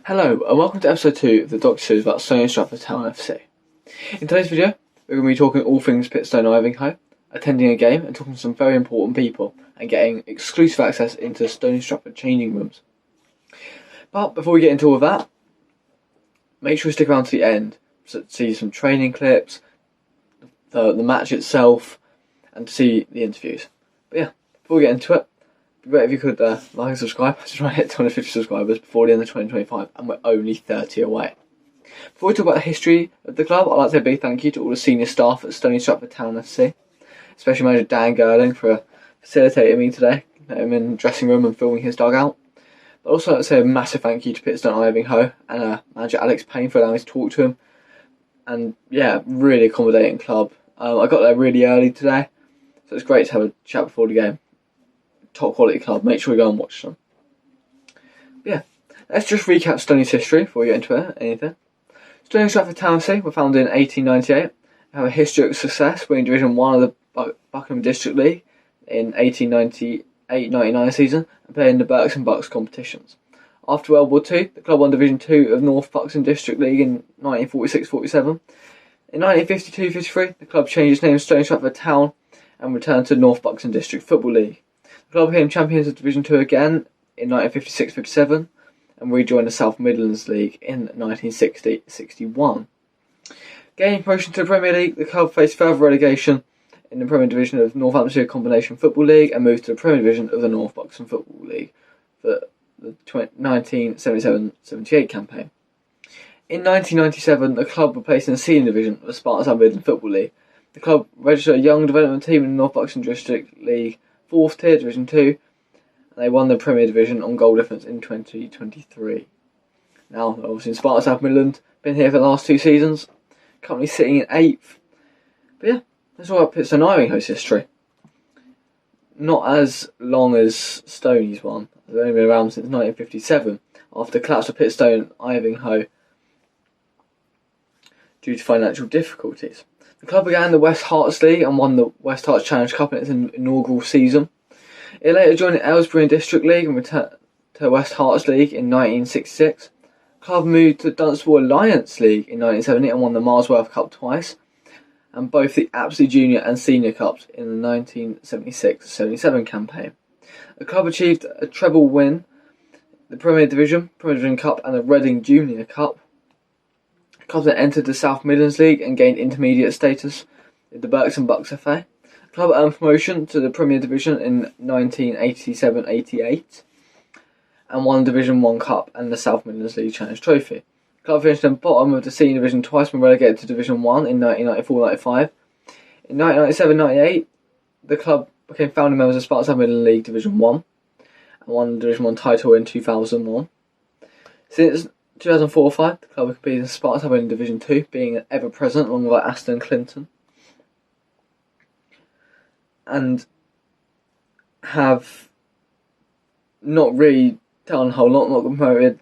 Hello and welcome to episode 2 of the Doctor Series about Stony and Stratford Town FC. In today's video, we're going to be talking all things Pitstone Ivanhoe, attending a game and talking to some very important people and getting exclusive access into Stony and Stratford changing rooms. But before we get into all of that, make sure you stick around to the end to see some training clips, the match itself, and to see the interviews. But yeah, before we get into it, it'd be great if you could like and subscribe. Let's try and hit 250 subscribers before the end of 2025, and we're only 30 away. Before we talk about the history of the club, I'd like to say a big thank you to all the senior staff at Stony Stratford Town FC, especially manager Dan Gerling for facilitating me today, him in the dressing room and filming his dugout. But also I'd like to say a massive thank you to Pitstone Ivanhoe and manager Alex Payne for allowing me to talk to him. And yeah, really accommodating club. I got there really early today, so it's great to have a chat before the game. Top quality club, make sure we go and watch them. But yeah, let's just recap Stony's history before we get into anything. Stony Stratford Town FC were founded in 1898, have a history of success, winning Division 1 of the Buckingham District League in 1898-99 season and playing in the Berks and Bucks competitions. After World War II, the club won Division 2 of North Buxton District League in 1946-47. In 1952-53, the club changed its name to Stony Stratford Town and returned to North Buxton District Football League. The club became champions of Division 2 again in 1956-57 and rejoined the South Midlands League in 1960-61. Gaining promotion to the Premier League, the club faced further relegation in the Premier Division of Northamptonshire Combination Football League and moved to the Premier Division of the North Buxton Football League for the 1977-78 campaign. In 1997, the club were placed in the senior division of the Spartan South Midlands Football League. The club registered a young development team in the North Buxton District League 4th tier, Division 2, and they won the Premier Division on goal difference in 2023. Now, obviously in Spartan South Midland, been here for the last 2 seasons, currently sitting in 8th. But yeah, that's all about Pitstone Ivanhoe's history. Not as long as Stony's one. They've only been around since 1957, after the collapse of Pitstone Ivanhoe due to financial difficulties. The club began the West Herts League and won the West Herts Challenge Cup in its inaugural season. It later joined the Aylesbury District League and returned to West Herts League in 1966. The club moved to Dunstable Alliance League in 1970 and won the Marsworth Cup twice, and both the Apsley Junior and Senior Cups in the 1976-77 campaign. The club achieved a treble win, the Premier Division Cup and the Reading Junior Cup. The club then entered the South Midlands League and gained intermediate status with the Berks and Bucks FA. The club earned promotion to the Premier Division in 1987-88 and won Division 1 Cup and the South Midlands League Challenge Trophy. The club finished at the bottom of the senior division twice when relegated to Division 1 in 1994-95. In 1997-98, the club became founding members of Spartan South Midland League Division 1 and won the Division 1 title in 2001. Since 2004-05, the club competed in Spartan South Midland Division 2, being ever present along with Aston Clinton, and have not really done a whole lot, not promoted,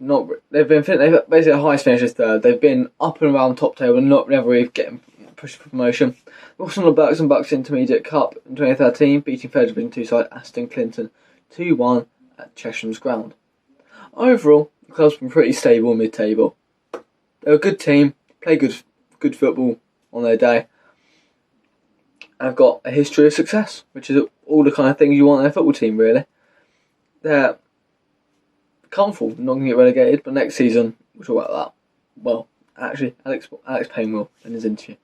they've basically the highest finish is third. They've been up and around top table, never really getting pushed for promotion. Also on the Berks and Bucks Intermediate Cup in 2013, beating third Division 2 side Aston Clinton 2-1 at Chesham's ground. Overall, the club's been pretty stable mid-table. They're a good team, play good football on their day, and have got a history of success, which is all the kind of things you want in a football team, really. They're comfortable, not going to get relegated, but next season we'll talk about that. Well, actually, Alex Payne will in his interview.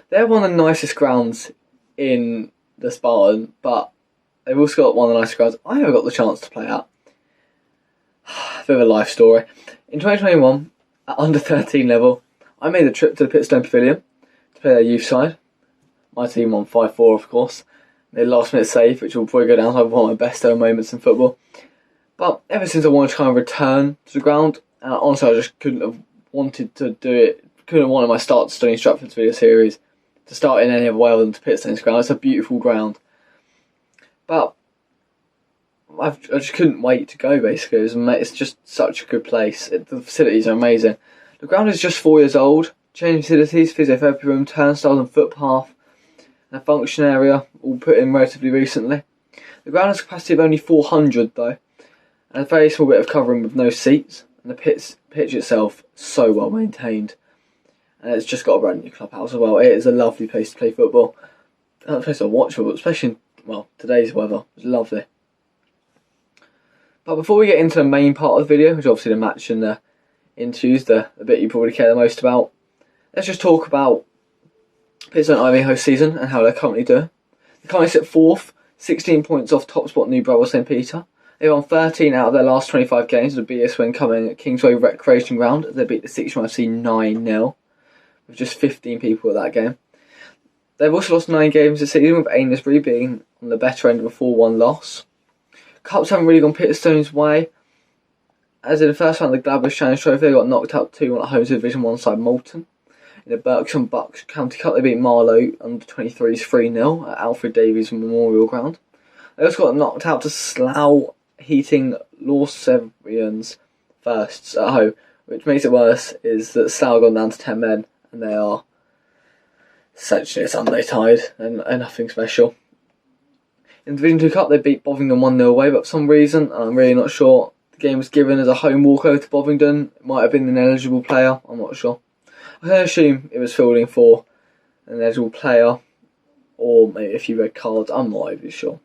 They're one of the nicest grounds in the Spartan, but they've also got one of the nicest grounds I ever got the chance to play at. A bit of a life story. In 2021, at under 13 level, I made the trip to the Pitstone Pavilion to play their youth side. My team won 5-4, of course. They last minute save, which will probably go down as one of my best ever moments in football. But ever since I wanted to kind of return to the ground, honestly I just couldn't have wanted to do it, couldn't have wanted my start to Stony Stratford's video series to start in any other way other than to Pitstone's ground. It's a beautiful ground. But I just couldn't wait to go, basically. It's just such a good place. The facilities are amazing. The ground is just 4 years old. Changing facilities, physiotherapy room, turnstiles and footpath, and a function area, all put in relatively recently. The ground has a capacity of only 400 though, and a very small bit of covering with no seats. and the pitch itself so well maintained, and it's just got a brand new clubhouse as well. It is a lovely place to play football. A place to watch football, especially in, today's weather. It was lovely. But before we get into the main part of the video, which is obviously the match and the interviews, the bit you probably care the most about, let's just talk about Pitstone Ivanhoe season and how they're currently doing. They're currently sit 4th, 16 points off top spot New Brother St Peter. They won 13 out of their last 25 games, with the BS win coming at Kingsway Recreation Ground. They beat the 6th FC 9-0, with just 15 people at that game. They've also lost 9 games this season, with Amesbury being on the better end of a 4-1 loss. Cups haven't really gone Pitstone's way, as in the first round of the Gladbach Challenge Trophy, they got knocked out 2-1 at home to Division 1 side Moulton. In the Berks and Bucks County Cup, they beat Marlow under 23s 3-0 at Alfred Davies Memorial Ground. They also got knocked out to Slough Heating Lawserians firsts at home, which makes it worse is that Slough gone down to 10 men and they are essentially a Sunday tide and nothing special. In the Division 2 Cup, they beat Bovingdon 1-0 away, but for some reason, I'm really not sure, the game was given as a home walkover to Bovingdon. It might have been an eligible player, I'm not sure. I can assume it was fielding for an eligible player, or maybe a few red cards, I'm not overly sure.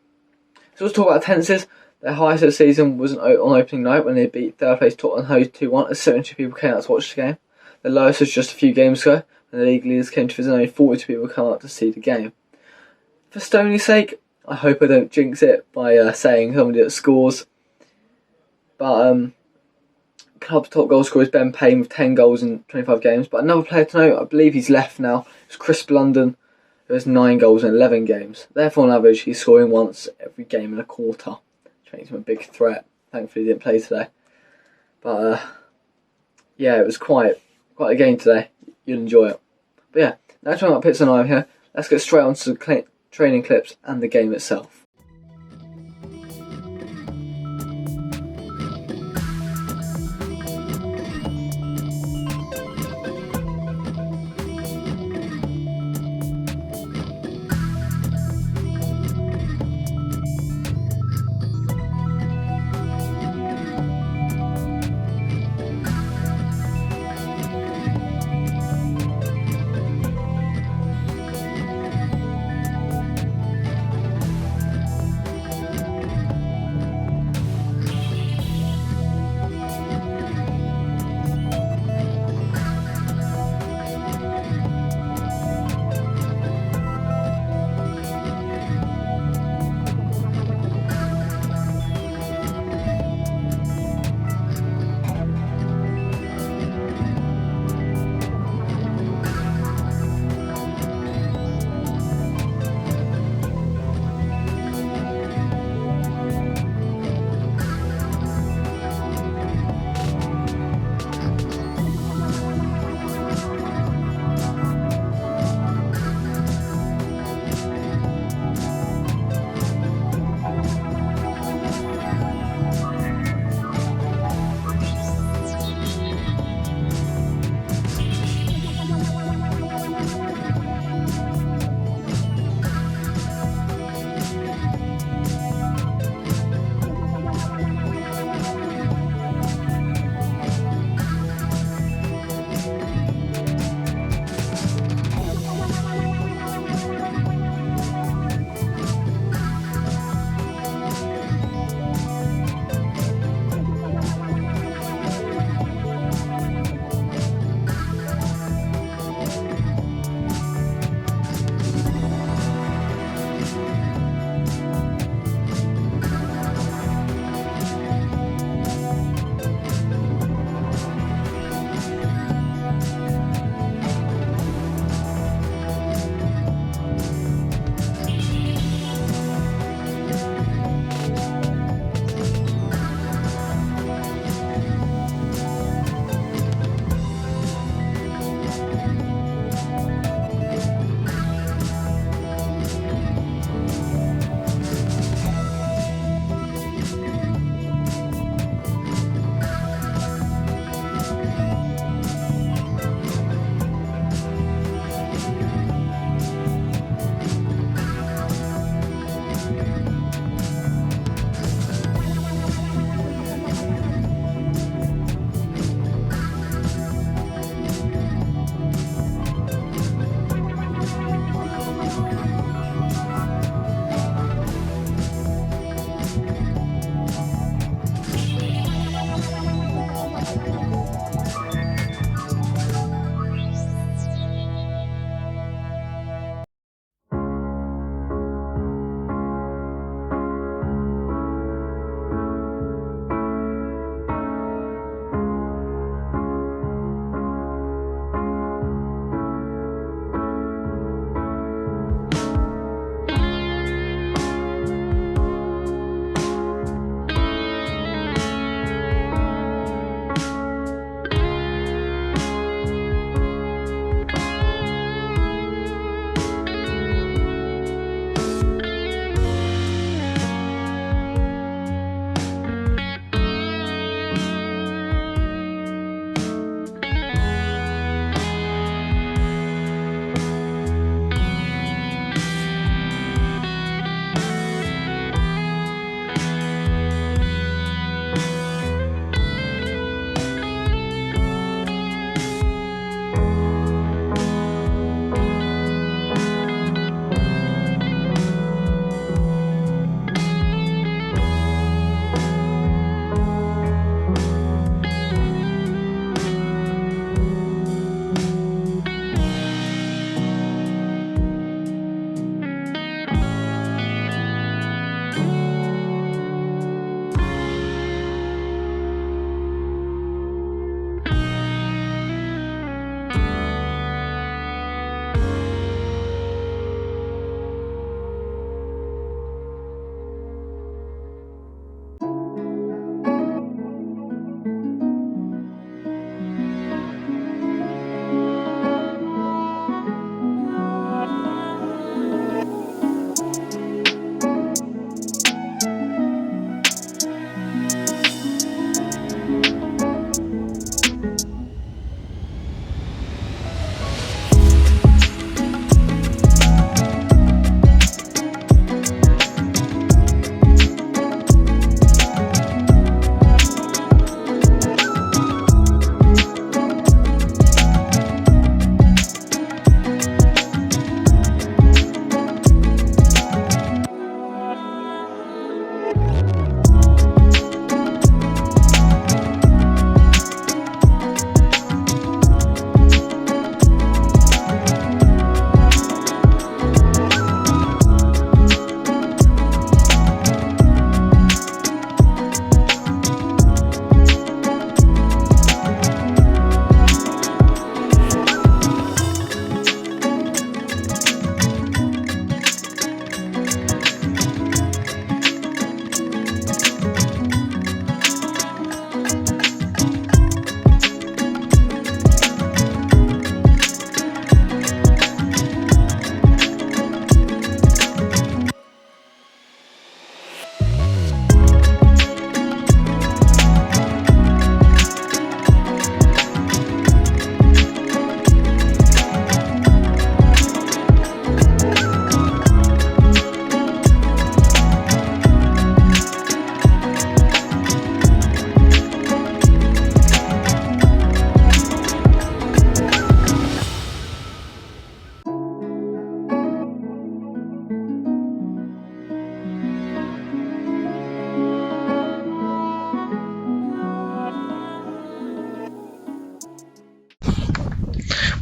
So let's talk about attendances. Their highest of the season was on opening night when they beat third place Tottenham Hotspur 2-1, as 72 people came out to watch the game. The lowest was just a few games ago, when the league leaders came to visit, only 42 people came out to see the game. For Stony's sake, I hope I don't jinx it by saying somebody that scores, but club's top goal scorer is Ben Payne with 10 goals in 25 games. But another player to note, I believe he's left now, is Chris Blunden, who has 9 goals in 11 games. Therefore, on average, he's scoring once every game and a quarter, which makes him a big threat. Thankfully, he didn't play today. But yeah, it was quite a game today. You'll enjoy it. But yeah, now talking about Pitstone Ivanhoe here, let's get straight on to the training clips and the game itself.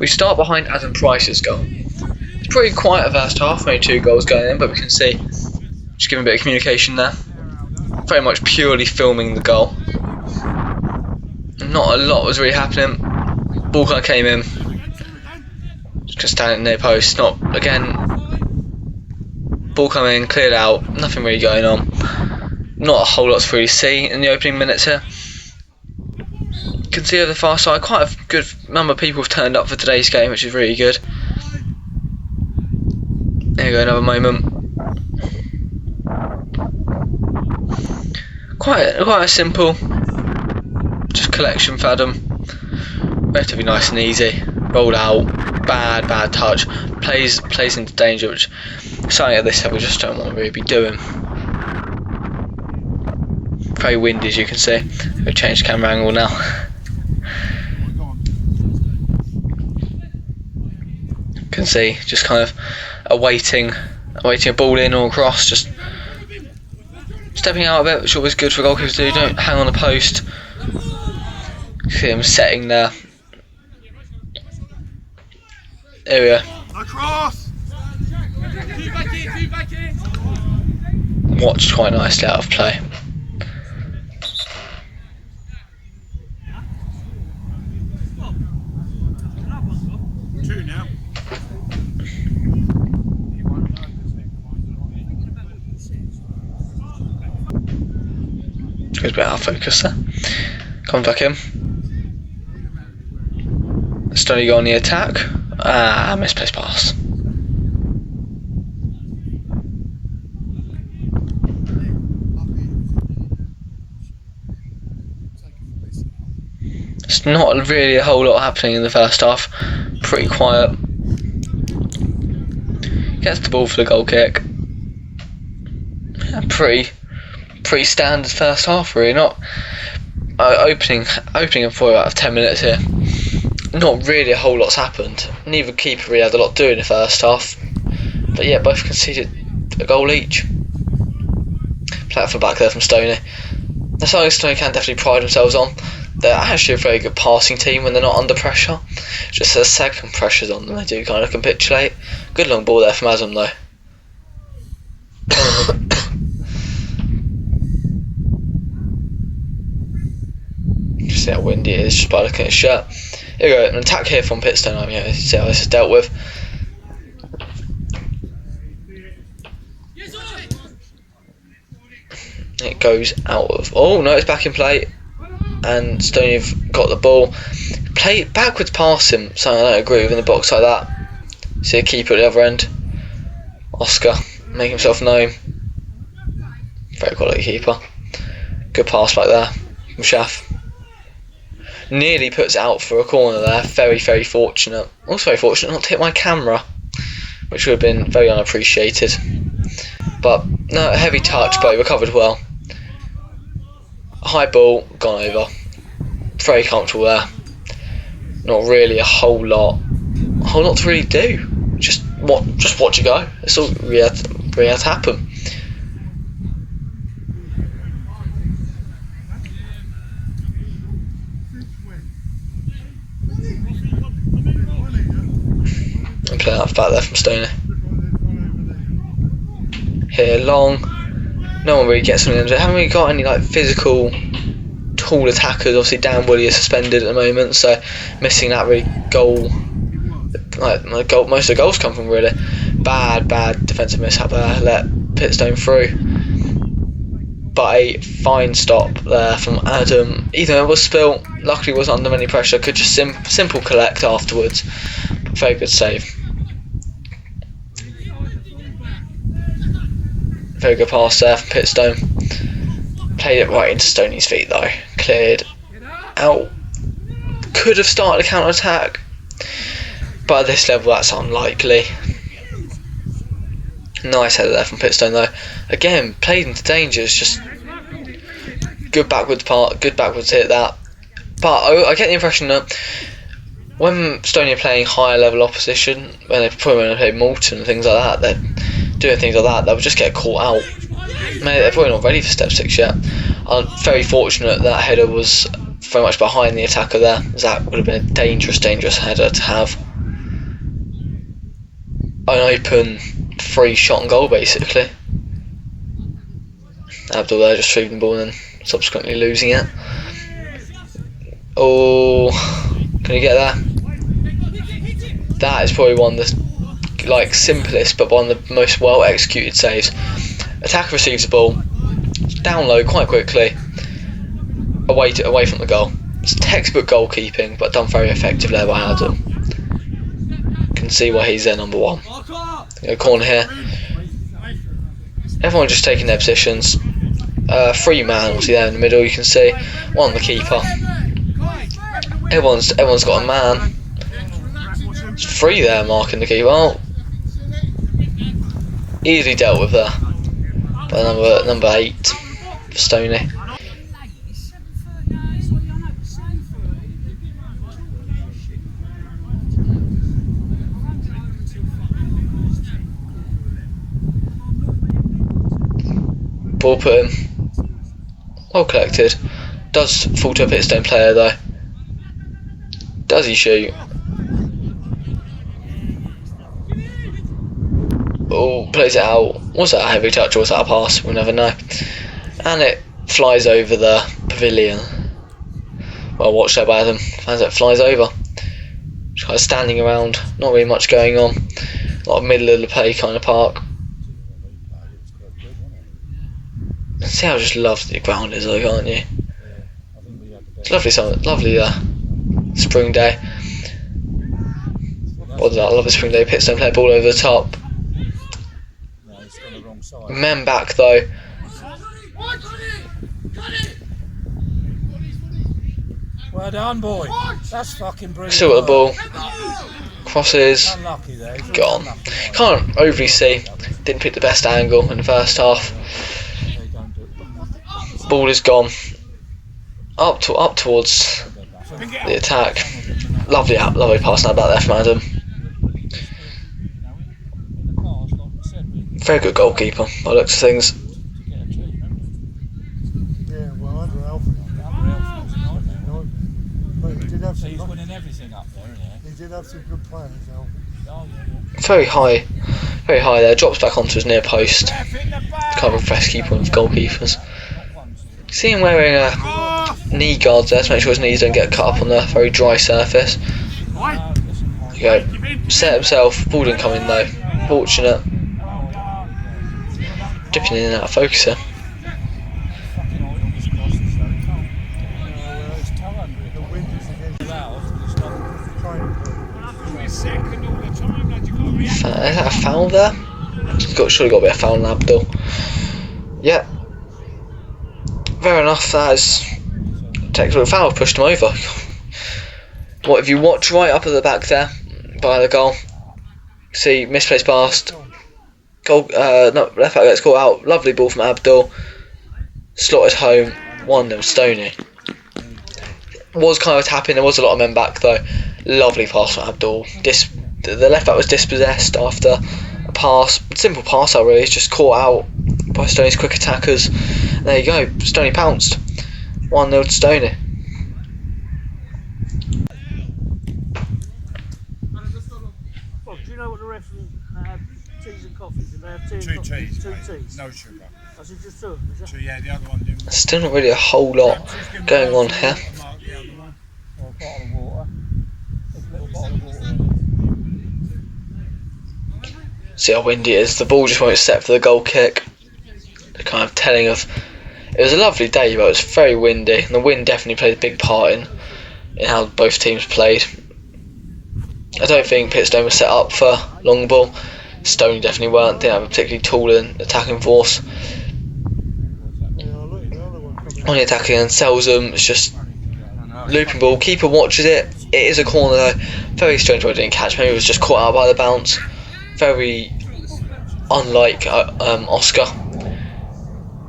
We start behind Adam Price's goal. It's pretty quite a first half, only 2 goals going in, but we can see, just giving a bit of communication there. Very much purely filming the goal. Not a lot was really happening. Ball kind of came in. Just standing near post. Not, again, ball coming in, cleared out, nothing really going on. Not a whole lot to really see in the opening minutes here. You can see over the far side, quite a good number of people have turned up for today's game, which is really good. There you go, another moment. Quite a simple, just collection for Adam. Relatively nice and easy. Rolled out, bad touch. Plays into danger, which something at this level we just don't want to really be doing. Very windy, as you can see. We've changed the camera angle now. Can see just kind of awaiting a ball in or across, just stepping out a bit, which is always good for goalkeepers to do. Don't hang on the post. see him setting there. There we go. Across. Watched quite nicely out of play. Two now. Goes a bit out of focus there. Comes back in. Stony go on the attack. Misplaced pass. It's not really a whole lot happening in the first half. Pretty quiet. Gets the ball for the goal kick. Yeah, pretty standard first half, really. Not opening for about 10 minutes here. Not really a whole lot's happened. Neither keeper really had a lot to do in the first half. But yeah, both conceded a goal each. Platform back there from Stony. That's something Stony can definitely pride themselves on. They're actually a very good passing team when they're not under pressure. Just as second pressure's on them, they do kind of capitulate. Good long ball there from Adam though. Just see how windy it is just by looking at his shirt. Here we go, an attack here from Pitstone. I mean, see how this is dealt with. It goes out of. Oh no, it's back in play. And Stony have got the ball. Play backwards past him, something I don't agree with in the box like that. See a keeper at the other end. Oscar making himself known. Very quality keeper. Good pass back there from Schaff. Nearly puts it out for a corner there. Very, very fortunate. Also very fortunate not to hit my camera, which would have been very unappreciated. But no, a heavy touch, but he recovered well. High ball, gone over. Very comfortable there. Not really a whole lot to really do. Just watch it go. It's all really had to happen. And play out back there from Stony. Here long. No one really gets something into it. Haven't really got any like physical tall attackers. Obviously Dan Woody is suspended at the moment, so missing that really goal. Like most of the goals come from really bad defensive mishap there. Let Pitstone through. But a fine stop there from Adam. Even though it was spilt, luckily wasn't under any pressure. Could just simple collect afterwards. Very good save. Very good pass there from Pitstone. Played it right into Stony's feet though. Cleared out. Could have started a counter attack, but at this level that's unlikely. Nice header there from Pitstone though. Again, played into danger. It's just good backwards hit that. But I get the impression that when Stony are playing higher level opposition, when they play Malton and things like that, they're doing things like that, they'll just get caught out. Maybe they're probably not ready for step 6 yet. I'm very fortunate that header was very much behind the attacker there, as that would have been a dangerous header to have. An open free shot and goal basically. Abdul there just retrieving the ball and then subsequently losing it. Oh, can you get there? That is probably one of the simplest but one of the most well executed saves. Attacker receives the ball, down low quite quickly, away from the goal. It's textbook goalkeeping, but done very effectively there by Adam. Can see why he's there number 1. A corner here. Everyone just taking their positions. 3 man obviously there in the middle. You can see one the keeper. Everyone's got a man. It's 3 there marking the keeper. Well, easily dealt with there by number 8 for Stony. Ball put in. Well collected. Does fall to a Pitstone player though. Does he shoot? Oh, plays it out. Was that a heavy touch or was that a pass? We'll never know. And it flies over the pavilion. Well, watched there by them. As it flies over. Just kind of standing around. Not really much going on. A lot of middle of the play kind of park. See how just lovely the ground is though, can't you? It's lovely summer, lovely spring day. What that? I love a spring day. Pitstone play ball over the top. Men back though. Well done, boy. That's fucking brilliant. Still got the ball. Crosses. Unlucky there. Gone. Can't overly see. Didn't pick the best angle in the first half. Ball is gone. Up towards the attack. Lovely pass now back there from Adam. Very good goalkeeper by the looks of things. Yeah, well, under Alfred was a nightmare. But he did have some. He's winning everything up there, isn't he? He did have some good players, Alfred. Very high there. Drops back onto his near post. Kind of a fresh keeper of goalkeepers. See him wearing knee guards there to make sure his knees don't get cut up on the very dry surface. There you go. Set himself. Ball didn't come in though. Fortunate. Dipping in and out of focus here. Is that a foul there? Surely got to be a foul on Abdul. Yeah. Fair enough, that is technical foul, pushed him over. What if you watch right up at the back there by the goal? See, misplaced pass. Goal, no, left back gets caught out. Lovely ball from Abdul. Slotted home. 1-0 Stony. Was kind of a tap in. There was a lot of men back though. Lovely pass from Abdul. The left back was dispossessed after a pass. Simple pass out really. It's just caught out by Stony's quick attackers. There you go. Stony pounced. 1-0 to Stony. Bob, do you know what the referee had? Teas and coffees? Did they have tea? Two teas. Two Mate. teas. No sugar. I said just two of them, is that? So yeah, the other one didn't. Still not really a whole lot going on here. Or a bottle of water. A little bottle of water. See how windy it is. The ball just won't set for the goal kick. They're kind of telling of. It was a lovely day, but it was very windy, and the wind definitely played a big part in how both teams played. I don't think Pitstone was set up for long ball. Stony definitely weren't. Didn't have a particularly tall and attacking force. Only attacking and sells them. It's just looping ball. Keeper watches it. It is a corner though. Very strange why it didn't catch. Maybe it was just caught out by the bounce. Very unlike Oscar.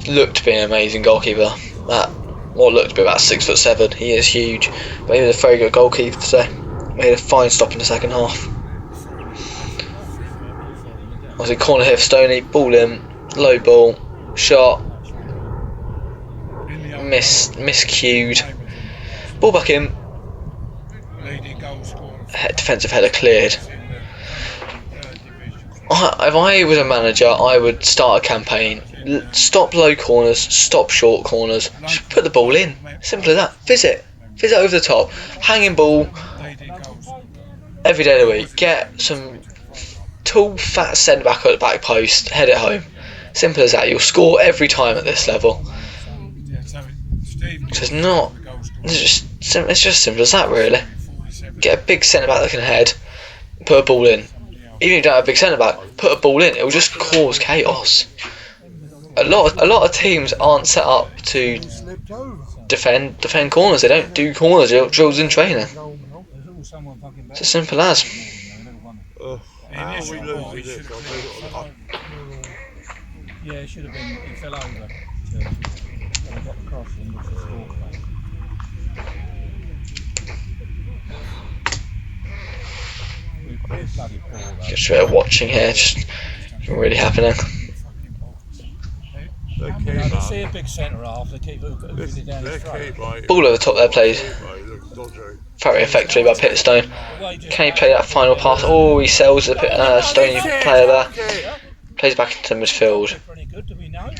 Looked to be an amazing goalkeeper. What looked to be about 6'7". He is huge, but he was a very good goalkeeper today. Made a fine stop in the second half. Obviously corner hit for Stony. Ball in. Low ball. Shot. Miscued. Ball back in. Defensive header cleared. If I was a manager, I would start a campaign. Stop low corners, stop short corners. Just put the ball in. Simple as that. Visit over the top. Hanging ball every day of the week. Get some tall, fat centre back at the back post. Head it home. Simple as that. You'll score every time at this level. It's just simple as that, really. Get a big centre back that can head. Put a ball in. Even if you don't have a big centre back, put a ball in. It will just cause chaos. A lot of teams aren't set up to defend corners. They don't do corner drills in training. It's as simple as. Yeah, it should have been. It fell over. I got the cross in, which is score. Just a bit of watching here, just really happening. You know, they see a big centre half, they keep hoofing it down his throat. Ball over the top there played very effectively by Pitstone. Can he play that final pass? Oh, he sells the Stony player there. Plays back into midfield.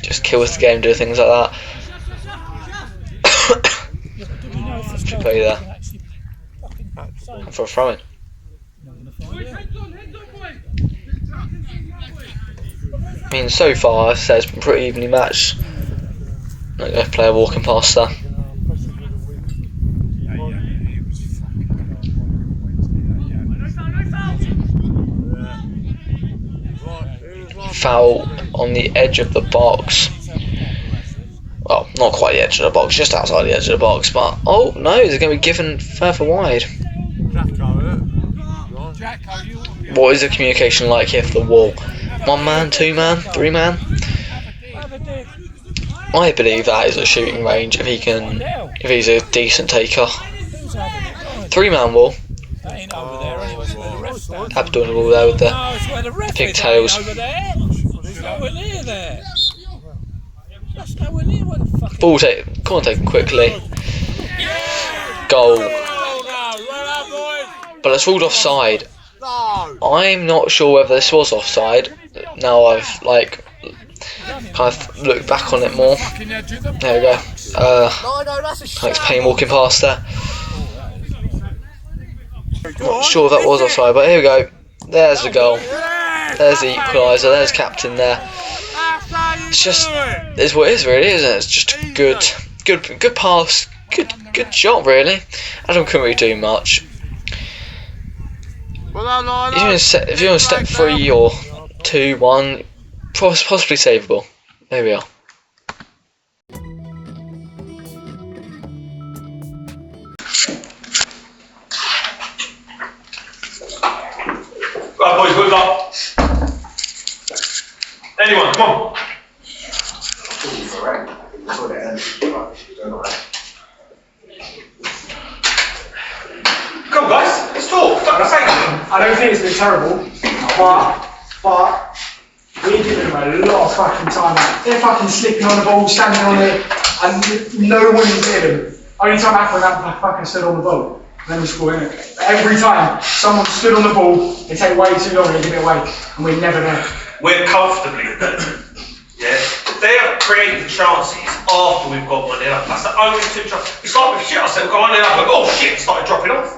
Just kills the game, doing things like that. Should play there. And for a throw in. I mean, so far, I'd say it's been pretty evenly matched. Like a player walking past there. Foul on the edge of the box. Well, not quite the edge of the box, just outside the edge of the box. But oh no, they're going to be given further wide. What is the communication like here for the wall? 1 man, 2 man, 3 man? I believe that is a shooting range if he's a decent taker. 3 man wall. Abdominal there with the pigtails. Ball corner taken quickly. Goal. But it's ruled offside. I'm not sure whether this was offside. Now I've kind of looked back on it more. There we go. Alex Payne walking past there. Not sure if that was offside, but here we go. There's the goal. There's the equaliser. There's captain there. It's just, it's what it is really, isn't it? It's just a good pass, good shot really. Adam couldn't really do much. If you're on step 3 or 2, 1, possibly savable. There we are. Right boys, move up. Anyone, come on. Come on guys, let's talk. Fuck's sake. I don't think it's been terrible, but we're giving them a lot of fucking time. They're fucking slipping on the ball, standing on it, and no one is there. Only time Aqua fucking stood on the ball. Then we score in it. Every time someone stood on the ball, they take way too long to give it away, and we're never there. We're comfortably there. Yeah. They are creating chances after we've got 1-0 up. That's the only 2 chances. It's like we shit ourselves, got 1-0 up, and oh shit, started dropping off.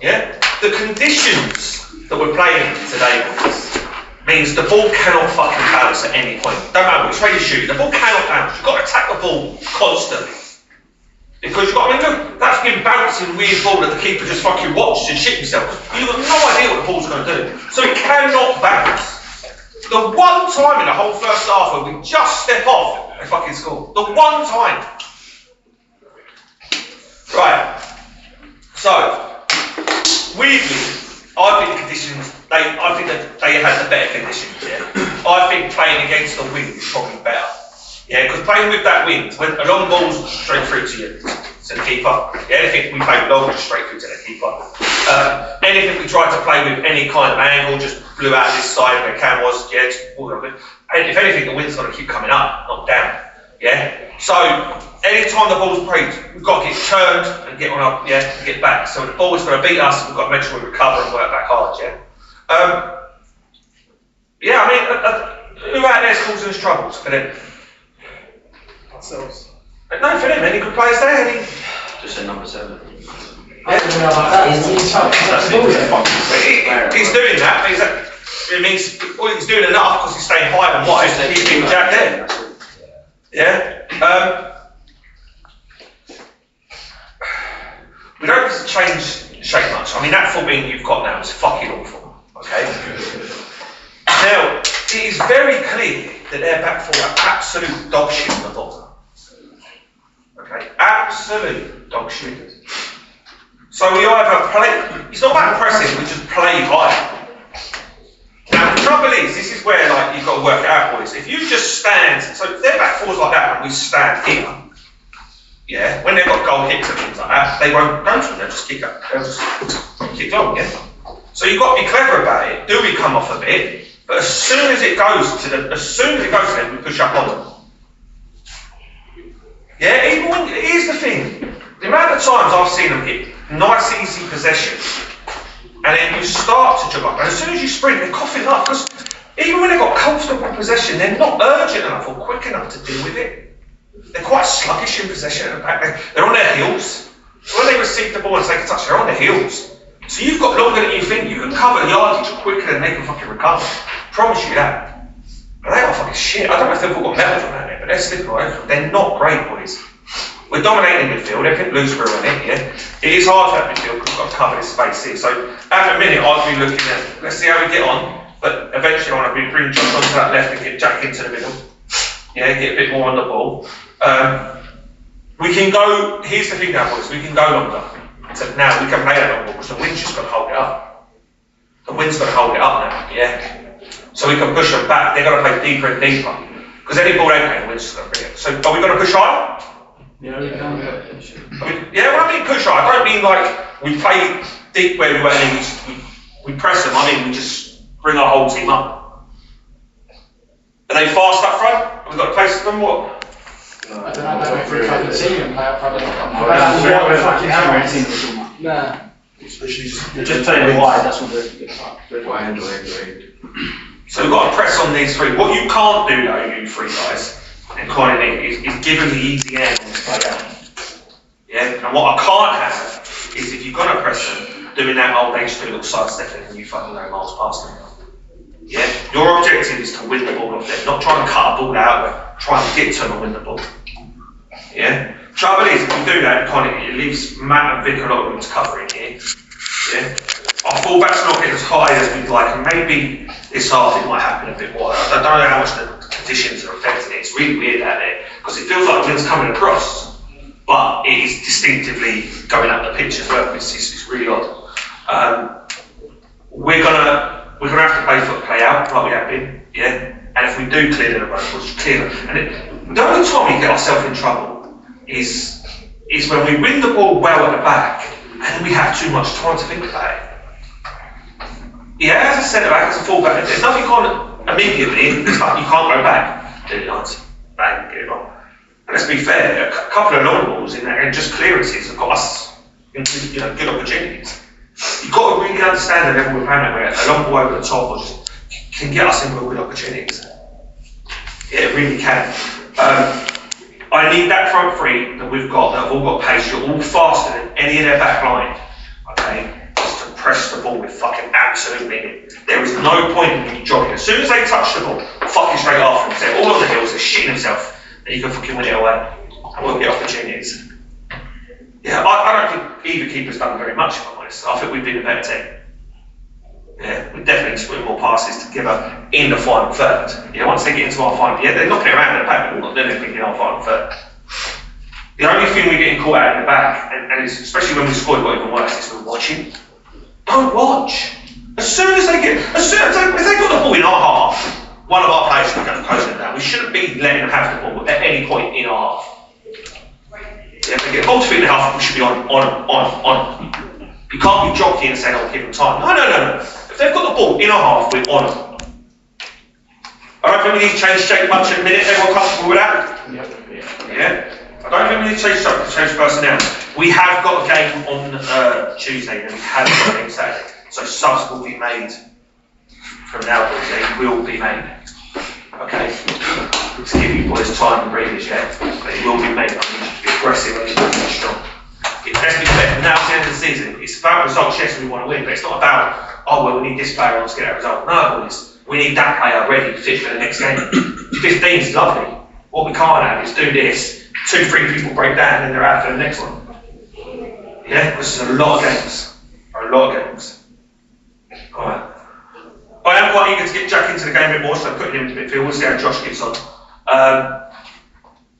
Yeah. The conditions that we're playing today means the ball cannot fucking bounce at any point. Don't matter which way you shoot, the ball cannot bounce. You've got to attack the ball constantly. Because you've got, I mean, look, that's been bouncing weird ball that the keeper just fucking watched and shit himself. You've got no idea what the ball's going to do. So it cannot bounce. The one time in the whole first half where we just step off and fucking score. The one time. Right. So, weirdly, I think the conditions, I think that they had the better conditions, yeah. I think playing against the wind is probably better. Yeah, because playing with that wind, when a long ball's straight through to you, to the keeper. Yeah, anything we play long, just straight through to the keeper. Anything we tried to play with any kind of angle, just blew out this side where Cam was, yeah, just all of it. And if anything, the wind's got to keep coming up, not down. Yeah. So anytime the ball's played, we've got to get turned and get on up, yeah, and get back. So the ball is going to beat us, we've got to make sure we recover and work back hard, yeah. Yeah, I mean, who out there is causing us troubles for them? Ourselves. No, for them, any good players there? Any? Just a number 7. Yeah. He's doing that, but it means well, he's doing enough because he's staying high and wide and he's being jacked there. Yeah. We don't have to change shape much. I mean, that 14 you've got now is fucking awful. Okay. Now, it is very clear that their back four are absolute dog shit on the ball. Okay, absolute dog shit. So we either play, it's not about pressing, we just play high. Now the trouble is, this is where like you've got to work it out, boys. If you just stand, so if their back four's like that and we stand here, yeah, when they've got goal hits and things like that, they won't go to them, they'll just kick up, they'll just kick long, yeah? So you've got to be clever about it. Do we come off a bit? But as soon as it goes to them, we push up on them. Yeah, even when, here's the thing, the amount of times I've seen them get nice easy possession, and then you start to jog up, and as soon as you sprint, they're coughing up, because even when they've got comfortable possession, they're not urgent enough or quick enough to deal with it. They're quite sluggish in possession at the back. They're on their heels. So when they receive the ball and take a touch, they're on their heels. So you've got longer than you think. You can cover yardage quicker than they can fucking recover. Promise you that. And they are fucking shit. I don't know if they've all got medals on that, but they're slipping right over. They're not great, boys. We're dominating midfield. Everything loose for a minute, yeah? It is hard for that midfield because we've got to cover this space here. So at the minute, I'd be looking at, let's see how we get on. But eventually I want to bring Josh onto that left and get Jack into the middle. Yeah, get a bit more on the ball. We can go, here's the thing now boys, we can go longer. So now we can play that long ball because the wind's just going to hold it up. The wind's going to hold it up now, yeah? So we can push them back, they're going to play deeper and deeper. Because any ball they play, the wind's just going to bring it. So are we going to push higher? Yeah, we can. Yeah, when I mean push higher, I don't mean like we play deep where we were and we press them, I mean we just bring our whole team up. Are they fast up front? Have we got a place for them? What? I don't know if we fucking see them play up front. Nah. Just playing wide, that's what we're Wide. So we've got to press on these three. What you can't do though, you three guys, and kind of is give them the easy end on this play out. Yeah? And what I can't have is if you're going to press them, doing that old age do a little sidestepping and you fucking go miles past them. Yeah? Your objective is to win the ball off them, not trying to cut a ball out there, trying to get to them and win the ball. Yeah? Trouble is, if you do that, it leaves Matt and Vic a lot of room to cover in here. Yeah? Our fullback's not getting as high as we'd like, and maybe this half it might happen a bit wider. I don't know how much the conditions are affecting it. It's really weird out there, because it feels like the wind's coming across, but it is distinctively going up the pitch as well. It's really odd. We're gonna have to play for the play out like we have been, yeah. And if we do clear the road, we'll just clear them. And the only time we get ourselves in trouble is when we win the ball well at the back, and then we have too much time to think about it. Yeah, as a centre back, as a full back, there's nothing on immediately. It's like you can't go back. Do it once, bang, get it on. And let's be fair, a couple of long balls in there and just clearances have got us into good opportunities. You've got to really understand the level we're playing at, where a long ball over the top or just can get us into good opportunities. Yeah, it really can. I need that front three that we've got, that have all got pace, you're all faster than any of their back line, okay, just to press the ball with fucking absolute meaning. There is no point in you jogging. As soon as they touch the ball, fucking straight after them, they're all on the hills, they're shitting themselves, and you can fucking win it away, and we'll get opportunities. Yeah, I don't think either keeper's done very much, if I'm honest. I think we've been a better team. Yeah, we definitely need to put more passes together in the final third. Yeah, once they get into our final, yeah, they're knocking around in the back, but we're not doing anything in our final third. The only thing we're getting caught out in the back, and it's, especially when we score, it got even worse, is we're watching. Don't watch. As soon as they if they got the ball in our half, one of our players should go closing them down. We shouldn't be letting them have the ball at any point in our half. Yeah, if they get ball to feet in the half, we should be on. You can't be jockeying and saying, "I'll give them time." No. If they've got the ball in our half, we're on them. I don't think we need to change shape much in a minute. Everyone comfortable with that? Yeah. I don't think we need to change personnel. We have got a game on Tuesday, and we have got a game Saturday. So subs will be made from now on. They will be made. Okay. To give you boys time and breathers, yeah. But it will be made. I need you to be aggressive. I need you to be strong. Let's be fair, now it's the end of the season, it's about results, yes, we want to win, but it's not about, oh, well, we need this player on to get that result. No, we need that player ready, fit for the next game. 15 is lovely. What we can't have is do this, 2-3 people break down, and then they're out for the next one. Yeah, this is a lot of games. Alright. I am quite eager to get Jack into the game a bit more, so I'm putting him into midfield. We'll see how Josh gets on.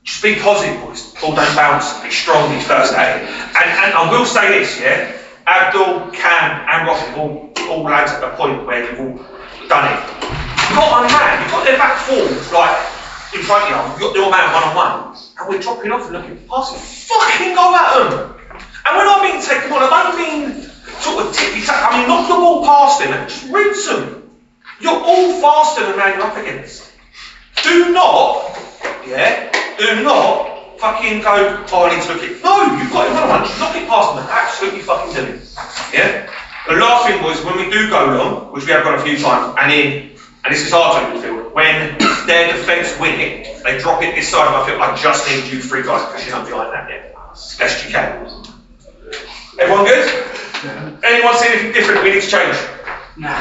Just be positive, boys. Ball don't bounce. Be strong these first day. And I will say this, yeah. Abdul, Cam, and Ross have all lads at a point where you've all done it. You've got one man. You've got their back four, like in front of you. You've got your man one-on-one, and we're dropping off and looking for passes. Fucking go at them. And when I mean take them on, I don't mean sort of tippy-tap. I mean knock the ball past them and just rinse them. You're all fast man you're up against. Do not fucking go, oh, I need to look it. No, you've got another one, knock it past them, absolutely fucking do it. Yeah? The last thing was, when we do go long, which we have gone a few times, and this is hard to midfield, when their defence win it, they drop it this side of my field, I just need you 3 guys pushing up behind that, as best you can. Everyone good? Yeah. Anyone see anything different we need to change? Nah.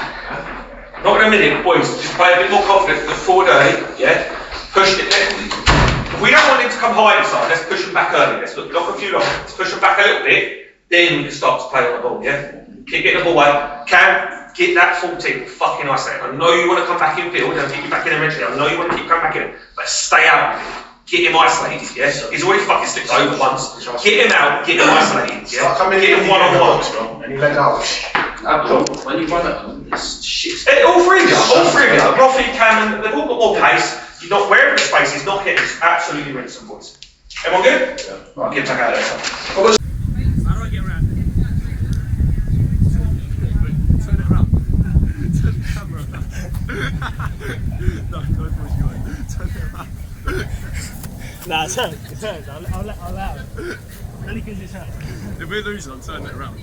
Not in a minute, boys, just play a bit more confident, look forward early, yeah? Push it. If we don't want him to come high inside, let's push him back early. Let's knock a few long. Let's push him back a little bit, then we can start to play on the ball, yeah? Keep getting the ball away. Cam, get that 14 fucking isolate. I know you want to come back in field, and I'll keep you back in eventually. I know you want to keep coming back in, but stay out of it. Get him isolated, yeah? He's already fucking slipped over once. Get him out, get him isolated, yeah? Get him one-on-one. And you let out. When you run it, it's shit. All three of you, Roffy, Cam, and they've all got more pace. You're not, wherever the space is, not hitting, it's absolutely rinsing, boys. Everyone good? Yeah. Right, get back out of there, son. How do I get around? Turn it around. Turn the camera around. No, don't push you on. Turn it around. Nah, turn. I'll allow it. Only because it's hurt. If we're losing, I'll turn it around.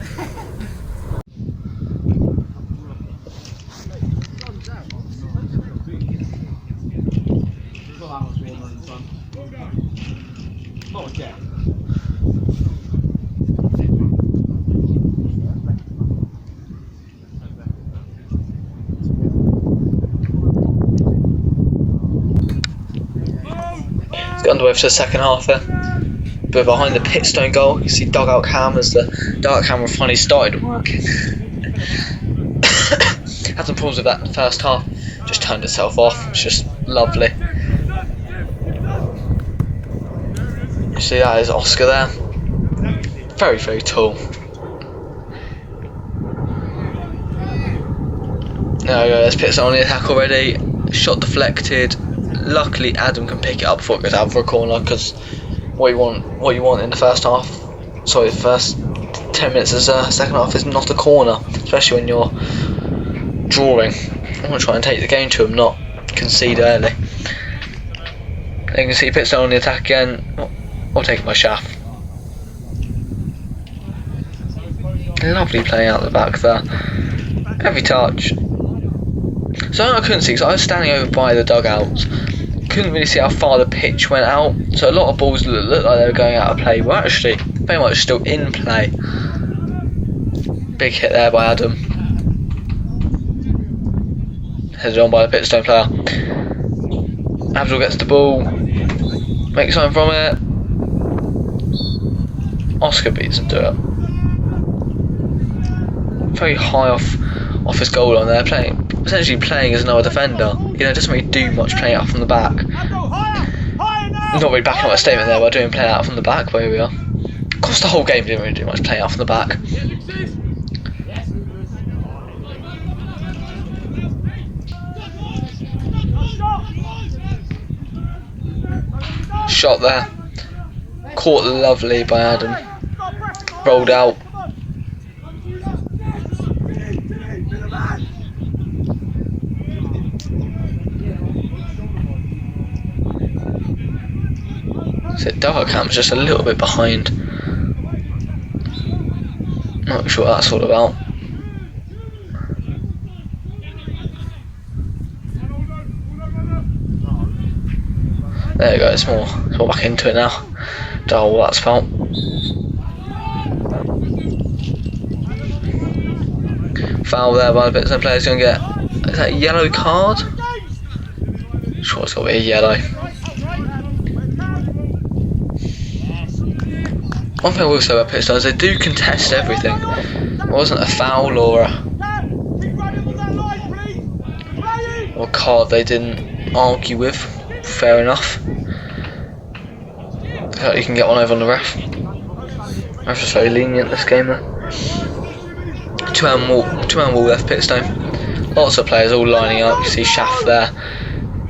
Not again. It's got underway for the second half there. But behind the Pitstone goal, you see dugout cam as the dugout camera finally started working. Had some problems with that in the first half, just turned itself off. It's just lovely. You see that is Oscar there. Very, very tall. There we go, there's Pitstone on the attack already. Shot deflected. Luckily Adam can pick it up before it goes out for a corner, because what you want in the first half, sorry, the first 10 minutes of the second half is not a corner, especially when you're drawing. I want to try and take the game to him, not concede early. You can see Pitstone on the attack again. I'll take my shaft. Lovely play out the back there. Every touch. So I couldn't see, because I was standing over by the dugouts. Couldn't really see how far the pitch went out. So a lot of balls looked like they were going out of play. Were actually very much still in play. Big hit there by Adam. Headed on by the Pitstone player. Abdul gets the ball. Makes something from it. Oscar beats him to it. Very high off his goal line there, essentially playing as another defender. You know, doesn't really do much playing out from the back. Not really backing up my statement there by doing play out from the back, but here we are. Of course, the whole game didn't really do much playing out from the back. Shot there. Caught lovely by Adam. Rolled out. So Darkham's just a little bit behind. Not sure what that's all about. There you go, it's more back into it now. Don't know what that's about. Foul there by the Pitstone player. He's going to get, is that a yellow card? Sure, it's got to be a yellow. One thing I will say about Pitstone is they do contest everything. It wasn't a foul or a card they didn't argue with. Fair enough. You can get one over on the ref. Ref's just very lenient this game there. Two-man wall left Pitstone. Lots of players all lining up. You see Shaft there.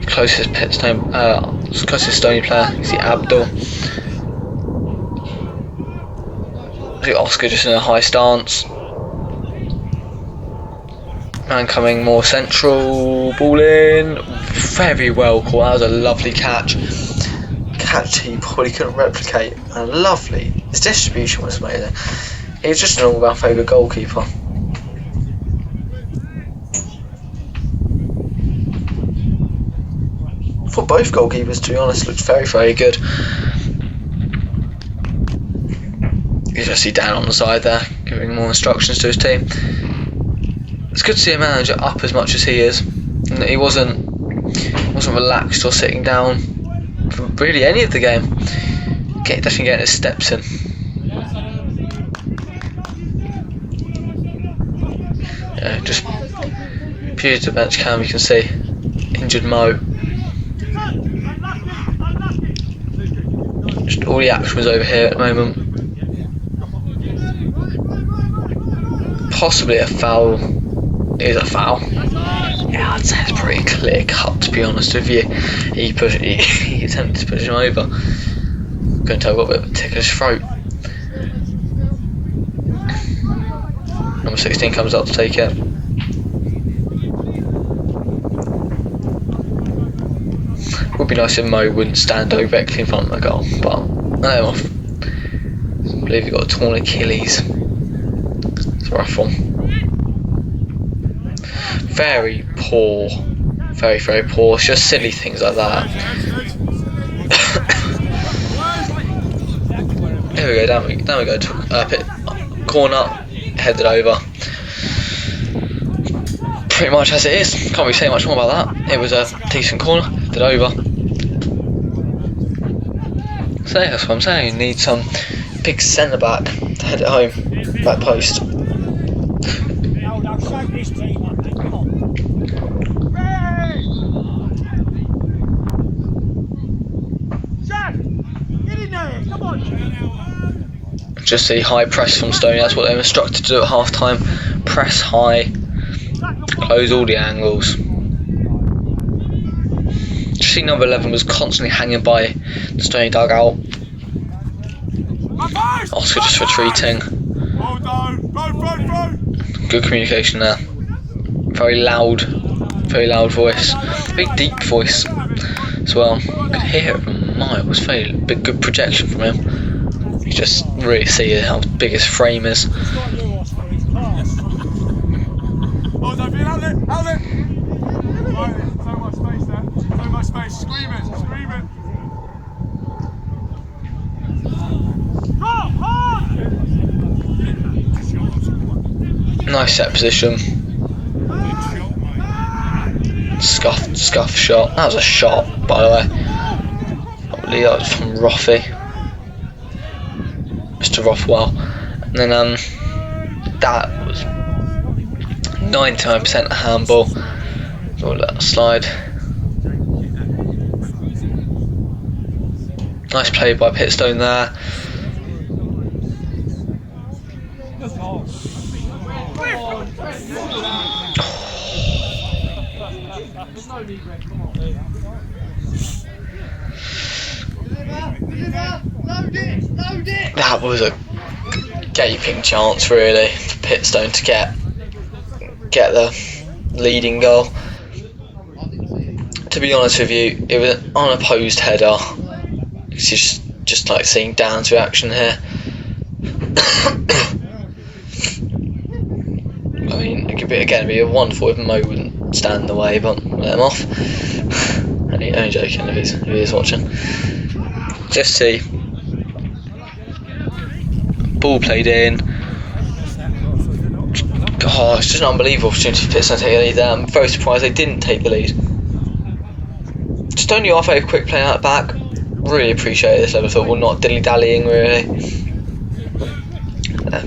Closest Pitstone, closest Stony player. You see Abdul. You see Oscar just in a high stance. Man coming more central, ball in, very well caught. That was a lovely catch. Catch he probably couldn't replicate, and lovely. His distribution was amazing. He was just an all-round very good goalkeeper. I thought both goalkeepers, to be honest, looked very, very good. You just see Dan on the side there, giving more instructions to his team. It's good to see a manager up as much as he is, and that he wasn't relaxed or sitting down for really any of the game. Definitely getting his steps in. Yeah, just view the bench cam, you can see injured Mo. Just all the action was over here at the moment. Possibly a foul. It is a foul. Yeah, I'd say it's pretty clear cut, to be honest with you. He attempted to push him over. Going to have a little bit of a tick in his throat. Number 16 comes up to take it. It would be nice if Mo wouldn't stand directly in front of the goal, but no, I believe he got a torn Achilles. It's a rough one. Very poor. Very, very poor. It's just silly things like that. Here we go, down we go to corner, headed over. Pretty much as it is. Can't really say much more about that. It was a decent corner, headed over. So that's what I'm saying. You need some big centre back to head it home. Back post. Just see high press from Stony. That's what they were instructed to do at half time. Press high, close all the angles. Just see number 11 was constantly hanging by the Stony dugout. Oscar just retreating. Good communication there. Very loud voice. Very deep voice as well. You could hear it from miles. Very big, good projection from him. You just really see how big his frame is. Nice set position. Scuff shot. That was a shot, by the way. I believe that was from Roffey. Mr. Rothwell. And then that was 99% a handball. So we'll let that slide. Nice play by Pitstone there. That was a gaping chance really for Pitstone to get the leading goal. To be honest with you, it was an unopposed header. It's just like seeing Dan's reaction here. I mean, it could be be a wonderful if Mo wouldn't stand in the way, but let him off. Only joking if he is watching. Just see. Ball played in. Oh, it's just an unbelievable opportunity for Pitstone to take the lead there. I'm very surprised they didn't take the lead. Just only off a quick play out back. Really appreciate this level of football, not dilly-dallying really.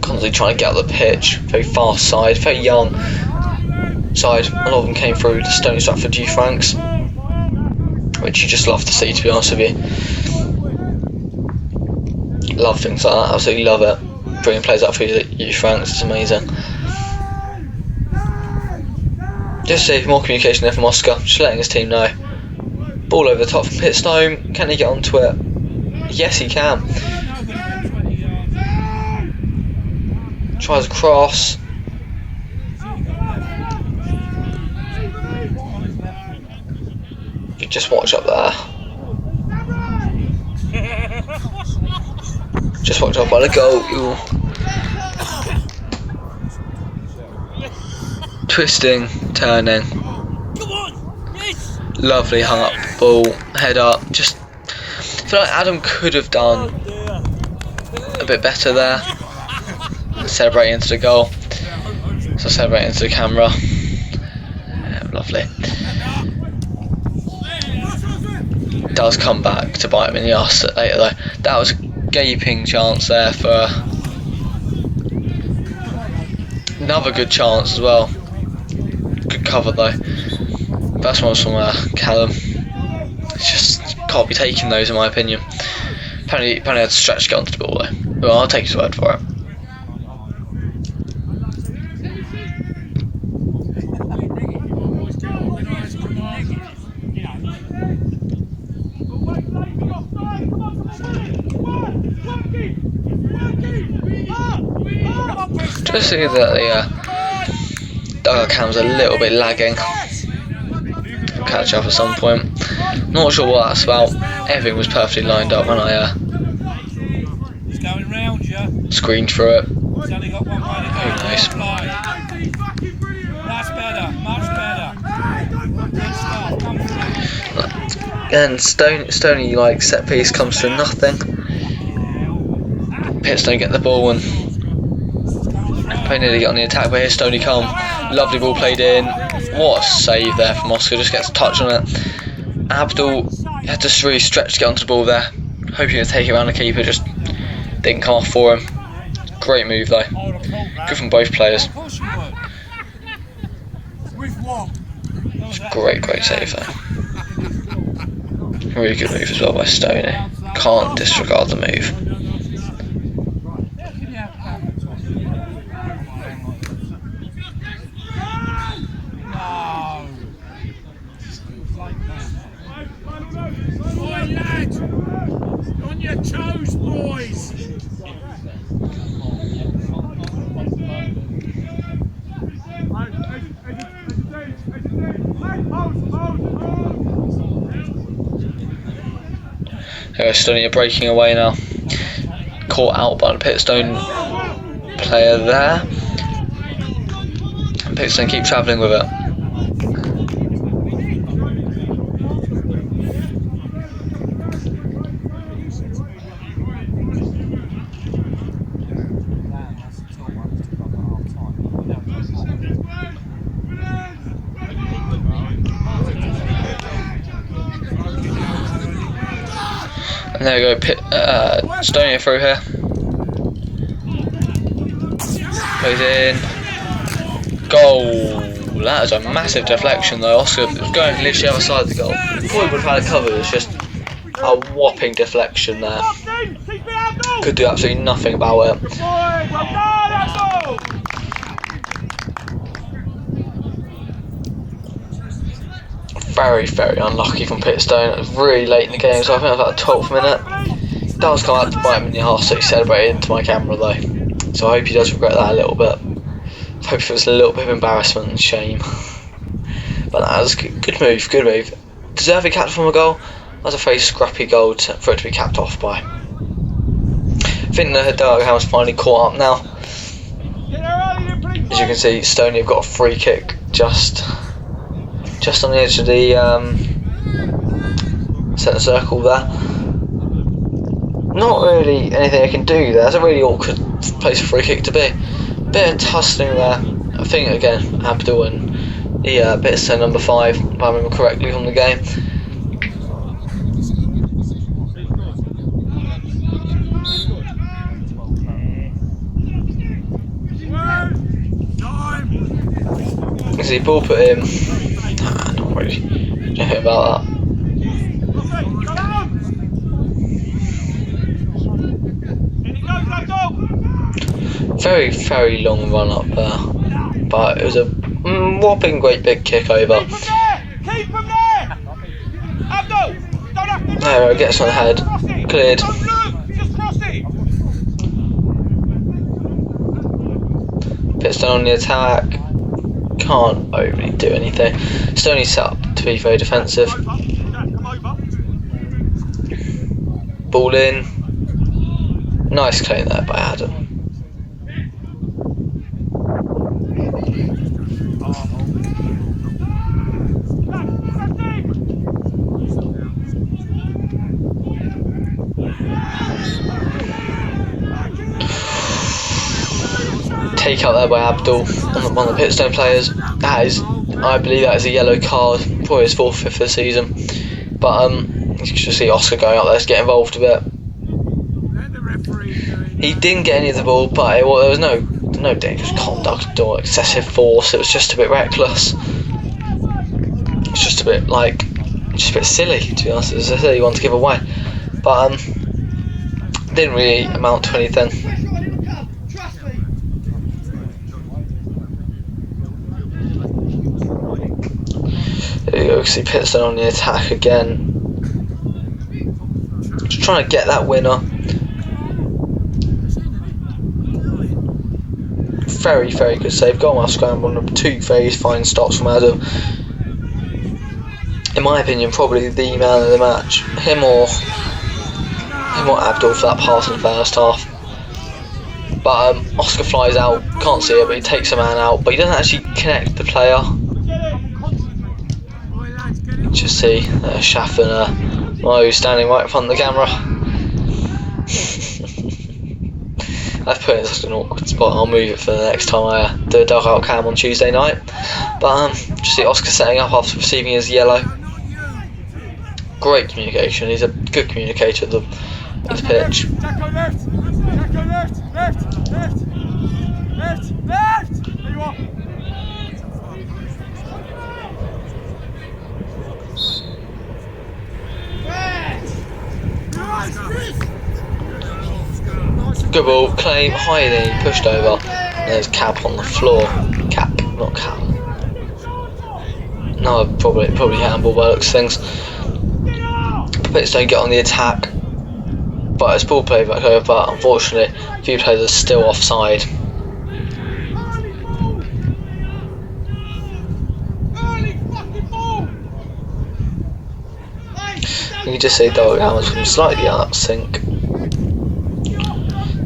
Constantly trying to get out the pitch. Very fast side, very young side. A lot of them came through the Stony Stratford youth ranks, which you just love to see, to be honest with you. Love things like that, absolutely love it. Bringing players up through the youth ranks, it's amazing. Just see more communication there from Oscar, just letting his team know. Ball over the top from Pitstone. Can he get onto it? Yes, he can. Tries a cross. just watch up there. Just watch up by the goal. You're twisting, turning. Lovely hung up ball, head up. Just I feel like Adam could have done a bit better there. Celebrating into the goal. So celebrating into the camera. Lovely. Does come back to bite him in the arse later though. That was a gaping chance there for another good chance as well. Good cover though. First one was from Callum. It's just can't be taking those in my opinion. Apparently had to stretch to get onto the ball though. Well, I'll take his word for it. Just see that the dugout cam's a little bit lagging. I'll catch up at some point. Not sure what that's about. Everything was perfectly lined up when I screened through it. Who knows? That's better, much better. And Stony like set piece comes to nothing. Pitstone get the ball and they nearly get on the attack, but here's Stony come. Lovely ball played in. What a save there from Oscar, just gets a touch on it. Abdul had to really stretch to get onto the ball there. Hoping to take it around the keeper, just didn't come off for him. Great move though. Good from both players. It's a great save there. Really good move as well by Stony. Can't disregard the move. On your toes, boys! Stony are breaking away now. Caught out by the Pitstone player there. And Pitstone keep travelling with it. And there we go, Stony through here. Goes in. Goal! That is a massive deflection though. Oscar was going literally the other side of the goal. Before he would have had it covered, it's just a whopping deflection there. Could do absolutely nothing about it. Very unlucky from Pitstone. It was really late in the game, so I think it was about the 12th minute. It does come out to bite him in the arse, so he celebrated into my camera though. So I hope he does regret that a little bit. I hope it was a little bit of embarrassment and shame. But that was a good move. Deservedly capped from a goal. That was a very scrappy goal for it to be capped off by. I think the Hidalgo was finally caught up now. As you can see, Stony have got a free kick just on the edge of the centre circle there. Not really anything I can do there. It's a really awkward place for free kick to be. Bit of tussling there. I think again Abdul and the Pitstone number 5, if I remember correctly from the game. You see ball put in. Not really anything about that. Very long run up there, but it was a whopping great big kick over. There, gets on the head, cleared. Pitstone on the attack. Can't overly do anything. Stony's set up to be very defensive. Ball in. Nice clean there by Adam. Take out there by Abdul on one of the Pitstone players. That is, I believe that is a yellow card, probably his 4th, 5th of the season. But you can just see Oscar going up there to get involved a bit. He didn't get any of the ball, but there was no dangerous conduct or excessive force. It was just a bit reckless. It's just a bit silly, to be honest. It was a silly one to give away, but didn't really amount to anything. There you go, see Pitstone on the attack again. Just trying to get that winner. Very, very good save. Goal off scramble, 2 very fine stops from Adam. In my opinion, probably the man of the match. Him or Abdul for that pass in the first half. But Oscar flies out, can't see it, but he takes a man out, but he doesn't actually connect the player. Just see Shaft and Mo standing right in front of the camera. I've put it in such an awkward spot. I'll move it for the next time I do a dugout cam on Tuesday night. But just see Oscar setting up after receiving his yellow. Great communication. He's a good communicator of the pitch. Jacko left! Jacko left! Left! Left! Left! Left! There you are! Good ball, claim, high knee, pushed over. There's Cap on the floor. Cap, not Cap. No, probably handball by the looks of things. Pitstone get on the attack, but it's ball played back over. But unfortunately, a few players are still offside. You can just see Dark Hammers from slightly out of sync.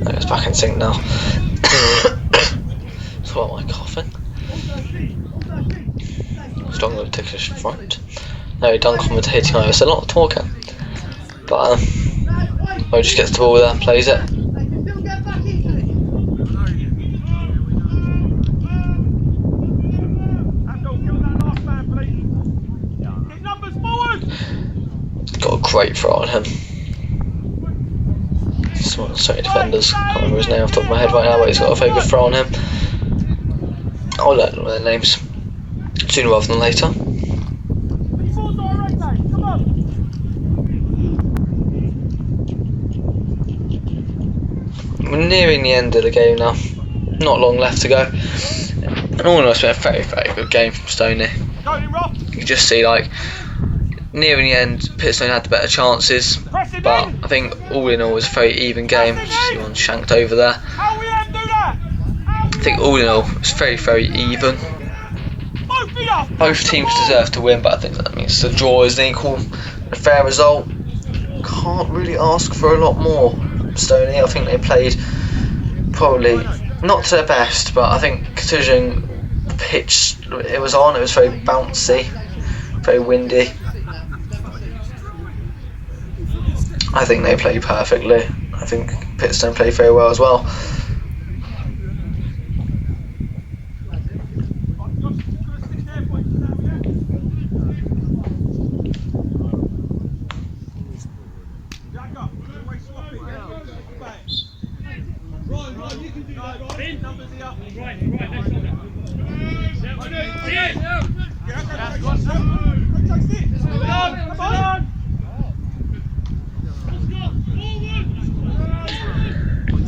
It's back in sync now. So what am I coughing? Strong with Ticklish front. No, done commentating over, so a lot of talking. But Mo just gets the ball there, plays it. Got a great throw on him. Sorry, defenders. Can't remember his name off the top of my head right now, but he's got a very good throw on him. I'll learn their names sooner rather than later. We're nearing the end of the game now. Not long left to go. And all in all, it's been a very, very good game from Stony. You can just see, like, nearing the end, Pitstone had the better chances, but I think all in all it was a very even game. Just see one shanked over there. I think all in all it's very, very even. Both teams deserve to win, but I think that means the draw is an equal and a fair result. Can't really ask for a lot more from Stony. I think they played probably not to their best, but I think considering the pitch it was very bouncy, very windy. I think they played perfectly. I think Pitstone played very well as well.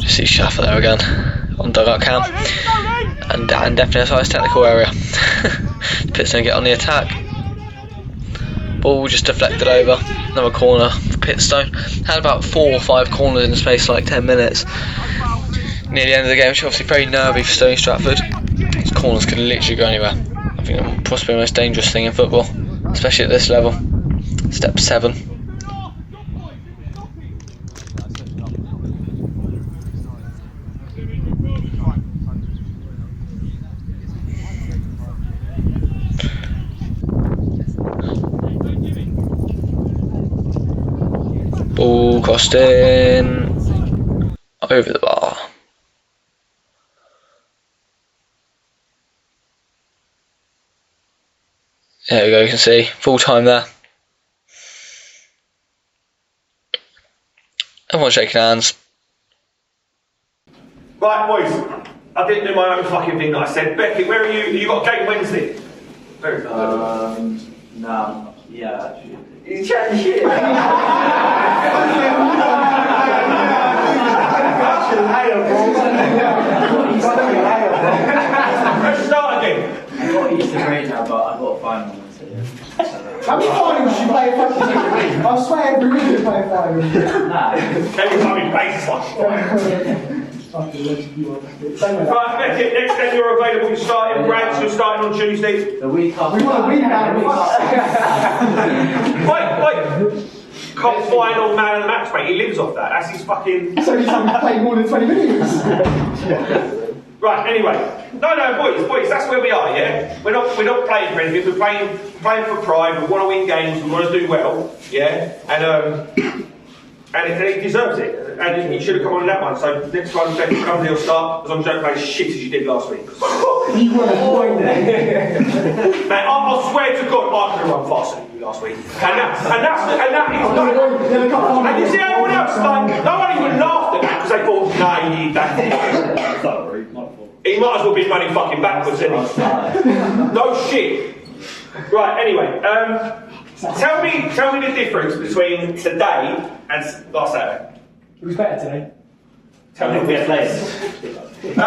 See Shaffer there again on dugout cam, and definitely a size technical area. Pitstone get on the attack. Ball just deflected over. Another corner for Pitstone. Had about 4 or 5 corners in the space of like 10 minutes. Near the end of the game, which is obviously very nervy for Stony Stratford. These corners can literally go anywhere. I think they're possibly the most dangerous thing in football, especially at this level. Step 7. crossing over the bar. There we go, you can see full time there. Everyone shaking hands. Right, boys, I didn't do my own fucking thing that I said. Becky, where are you? You got a game Wednesday? Very good. No. Yeah, actually. He's chatting shit. Let's start again. I got used to grade now, but I've got a final one, so yeah. How many finals do you play a fucking week? I swear every week you play a final. Nah. Every time he plays, it's like right, Becky, next time you're available, you're starting. Brands, you're starting on Tuesday. The week after. We want a week out of Wait. Cup final man of the match, mate. He lives off that. That's his fucking. So he's played more than 20 minutes. Right. Anyway, no, boys. That's where we are. Yeah. We're not playing for anything. We're playing for pride. We want to win games. We want to do well. Yeah. And he deserves it. And he should have come on in that one. So next time, Becky comes, he'll start. As long as you don't play as shit as you did last week. You were a point there. Man, I swear to God, I could have run faster than you last week. And that is not. And you see everyone else, like, no one even laughed at that because they thought, nah, you need that. He might as well be running fucking backwards, didn't he? No shit. Right, anyway, tell me the difference between today and last Saturday. It was better today. Tell me We had players. There you go.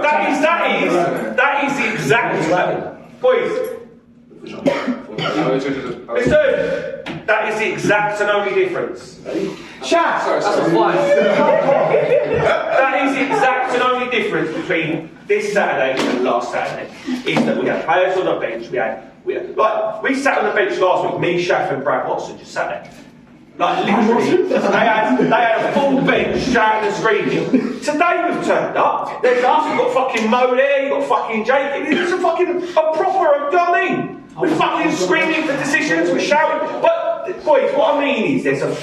That is the exact boys. Listen, that is the exact and only difference. Chat! That is the exact and only difference between this Saturday and last Saturday. Is that we had players on the bench. We sat on the bench last week. Me, Shaff, and Brad Watson just sat there. Like literally, they had a full bench shouting and screaming. Today we've turned up. There's us. We've got fucking Mo there. You've got fucking Jake. It's a proper. You know what I mean? We're fucking screaming for decisions. We're shouting. But boys, what I mean is, there's a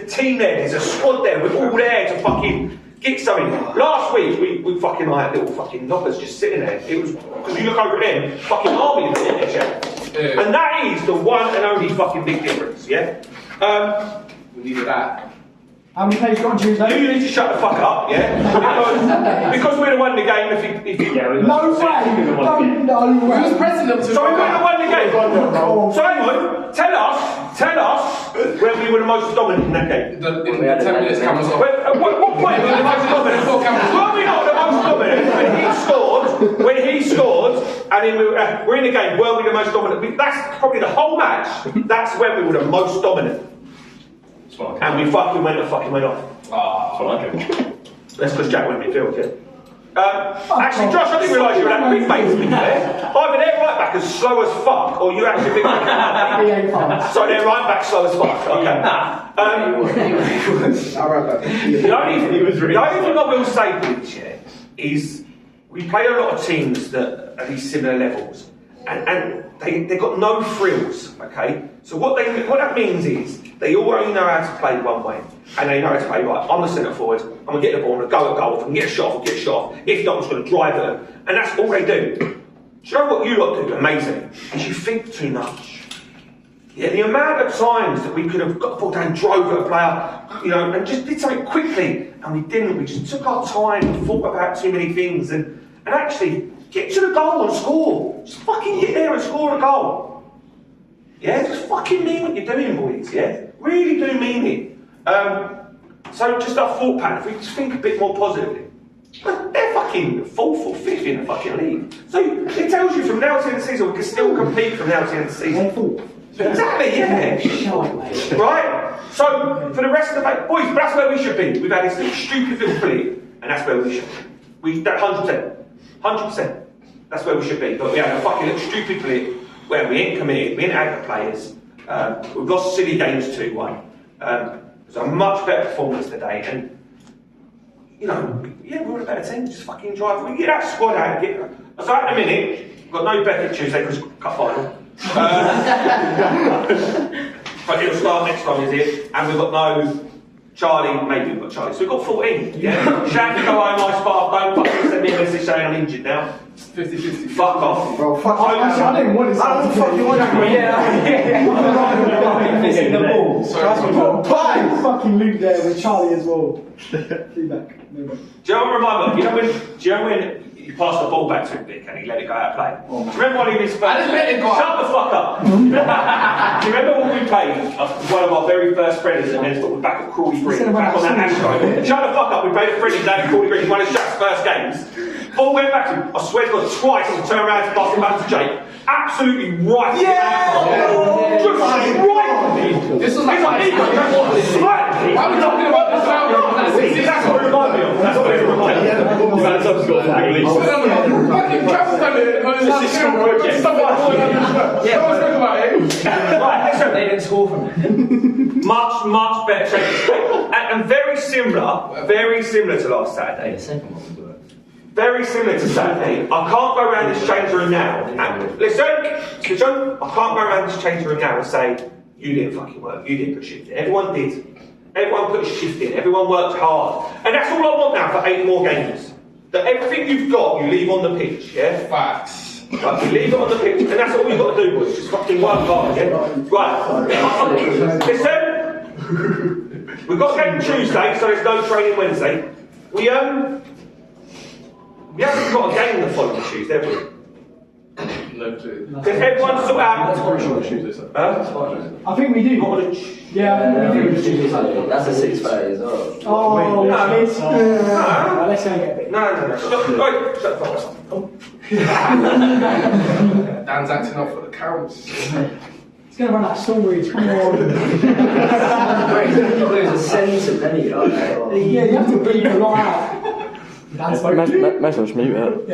team there. There's a squad there. We're all there to fucking get something. Last week we fucking had little fucking knockers just sitting there. It was because you look over at them, fucking army in there, yeah. And that is the one and only fucking big difference, yeah. We needed that. How many players got on Tuesday? You need to shut the fuck up, yeah? Because we'd have won the game if you No way! No way! Who's president? So we would have won the game. So hang on, tell us where we were the most dominant in that game. In 10 minutes, cameras off. What point were we the most dominant? Were we not the most dominant when he scored, and then we're in the game, were we the most dominant? That's probably the whole match, that's when we were the most dominant. And we fucking went off. That's because Jack went midfield, yeah. Actually, Josh, I didn't realise you were that big mate to be there. Either their right back is slow as fuck, or you actually big mate. So their right back slow as fuck. Okay. The only thing I will say for this year is we play a lot of teams that are these similar levels, and they got no frills. Okay. So what that means is they all only know how to play one way, and they know how to play right. I'm the centre forward. I'm gonna get the ball. I'm gonna go at goal. If I can get a shot, I'll get a shot. If not, I'm just gonna drive at them, and that's all they do. Do you know what you lot do? Amazing. Is you think too much. Yeah, the amount of times that we could have got the ball down, drove at a player, you know, and just did something quickly, and we didn't. We just took our time and thought about too many things, and actually get to the goal and score. Just fucking get there and score a goal. Yeah, just fucking mean what you're doing, boys, yeah? Really do mean it. So just our thought pattern, if we just think a bit more positively. But they're fucking 4th or 5th in the fucking league. So it tells you from now to the end of the season, we can still compete from now to the end of the season. Exactly, yeah. Right? So, for the rest of the boys, that's where we should be. We've had this little stupid little fleet, and that's where we should be. 100%. 100%. That's where we should be. But we had a fucking little stupid fleet where we ain't committed, we ain't had the players. We've lost silly games 2-1. It was a much better performance today, and you know, yeah, we're a better team. Just fucking drive. We get that squad out. So at the minute, we've got no Beckett Tuesday because cup final. But it'll start next time, is it? And we've got no Charlie, maybe we've got Charlie. So we've got 14, yeah? Shaq, go home, I spark, don't fucking send me a message saying I'm injured now. 50-50. Fuck off. Bro, fuck I didn't want to. I don't fucking want to. It's in the ball. Bye! Fucking Luke there with Charlie as well. Feedback. Do you know what remember? Do you know when you passed the ball back to him, Vic, and he let it go out of play? Do you remember one of his first? I just let it go. Shut the fuck up. Do you remember when we played one of our very first friendlies and then we're back at Crawley Green, back on that Astro? Shut the fuck up. We played a friendly day at Crawley Green. He won his Shaq's first games. Ball went back to him. I swear to God, twice he turned around to pass it back to Jake. Absolutely right. Just right. This was like Why are we talking about this now? That's what it reminded me of. That's what it reminded me of. That's what it reminded me of. They didn't score from it. Much better. And very similar to last Saturday. The second one was good. Very similar to Saturday. I can't go around this change room now. And listen, I can't go around this change room now and say, you didn't fucking work, you didn't put shift in. Everyone did. Everyone put a shift in, everyone worked hard. And that's all I want now for 8 more games. That everything you've got, you leave on the pitch, yeah? Facts. Right, you leave it on the pitch, and that's all we've got to do, boys. Just fucking work hard, yeah? Right. Listen, we've got a game Tuesday, so there's no training Wednesday. We haven't got a game the following Tuesday, have we? No clue. Because everyone's sort out. I think we do. Yeah, I think we do. That's a 6:30 as well. Oh, No. let's go get a bit. No. Shut the fuck up. Dan's acting up for the counts. It's going to run out of stories, come on. There's a sense of any, aren't they? Yeah, you have to beat a lot out. Might as well just mute it.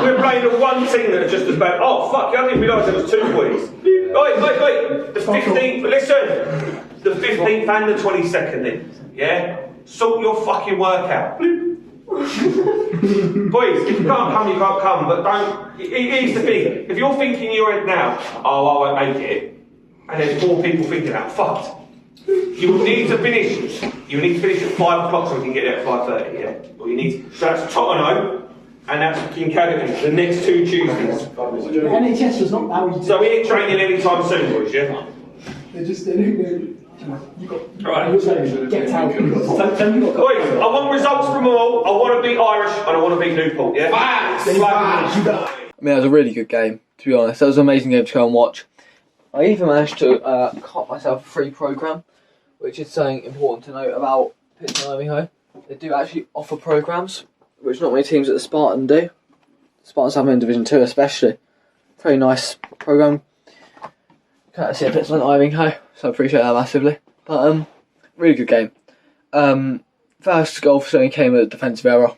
We're playing the one team that are just as bad. Oh, fuck, I didn't realise there was 2 boys. Wait. The 15th, listen. The 15th and the 22nd then. Yeah? Sort your fucking work out. Boys, if you can't come, you can't come. But don't. Here's the thing. If you're thinking in your head now, oh, I won't make it, and there's 4 people thinking that, fucked. You will need to finish. You need to finish at 5 o'clock so we can get there at 5:30. Yeah. Well, you need. So that's Tottenham, and that's Kincaid. The next 2 Tuesdays. The NHS was not that easy. So we ain't training anytime soon, boys. Yeah. They're just, you got. Right. Get out. Boys, I want results from all. I want to beat Irish and I want to beat Newport. Yeah. I mean, it was a really good game, to be honest. That was an amazing game to go and watch. I even managed to cut myself a free programme, which is something important to note about Pitstone Ivanhoe. They do actually offer programmes, which not many teams at the Spartan do. Spartans have them in Division 2 especially. Very nice programme. Can't see a Pitstone Ivanhoe, so I appreciate that massively. But really good game. First goal for Stony came at a defensive error.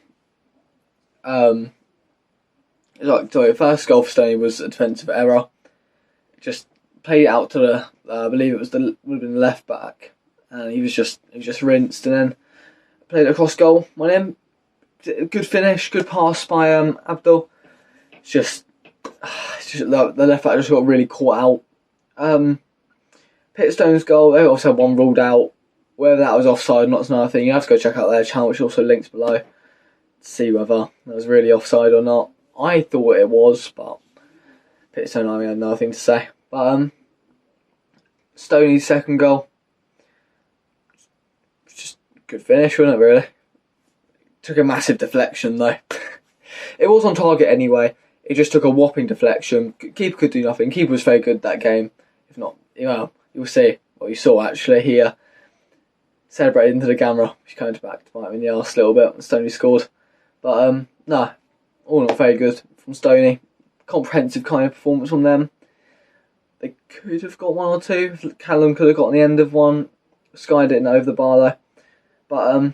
First goal for Stony was a defensive error. Just played it out to the, I believe it would have been the left back, and he was just rinsed, and then played it across goal. Went in, good finish, good pass by Abdul. It's just the left back just got really caught out. Pitstone's goal, they also had one ruled out. Whether that was offside or not is another thing. You have to go check out their channel, which also links below, to see whether that was really offside or not. I thought it was, but Pitstone, I had nothing to say. But Stony's second goal, just good finish, wasn't it? Really, took a massive deflection though. It was on target anyway. It just took a whopping deflection. Keeper could do nothing. Keeper was very good that game. If not, you'll see what you saw actually here. Celebrated into the camera. She came back to bite him in the arse a little bit when Stony scored. But no, all in all very good from Stony. Comprehensive kind of performance from them. They could have got 1 or 2. Callum could have got on the end of one. Sky didn't over the bar though. But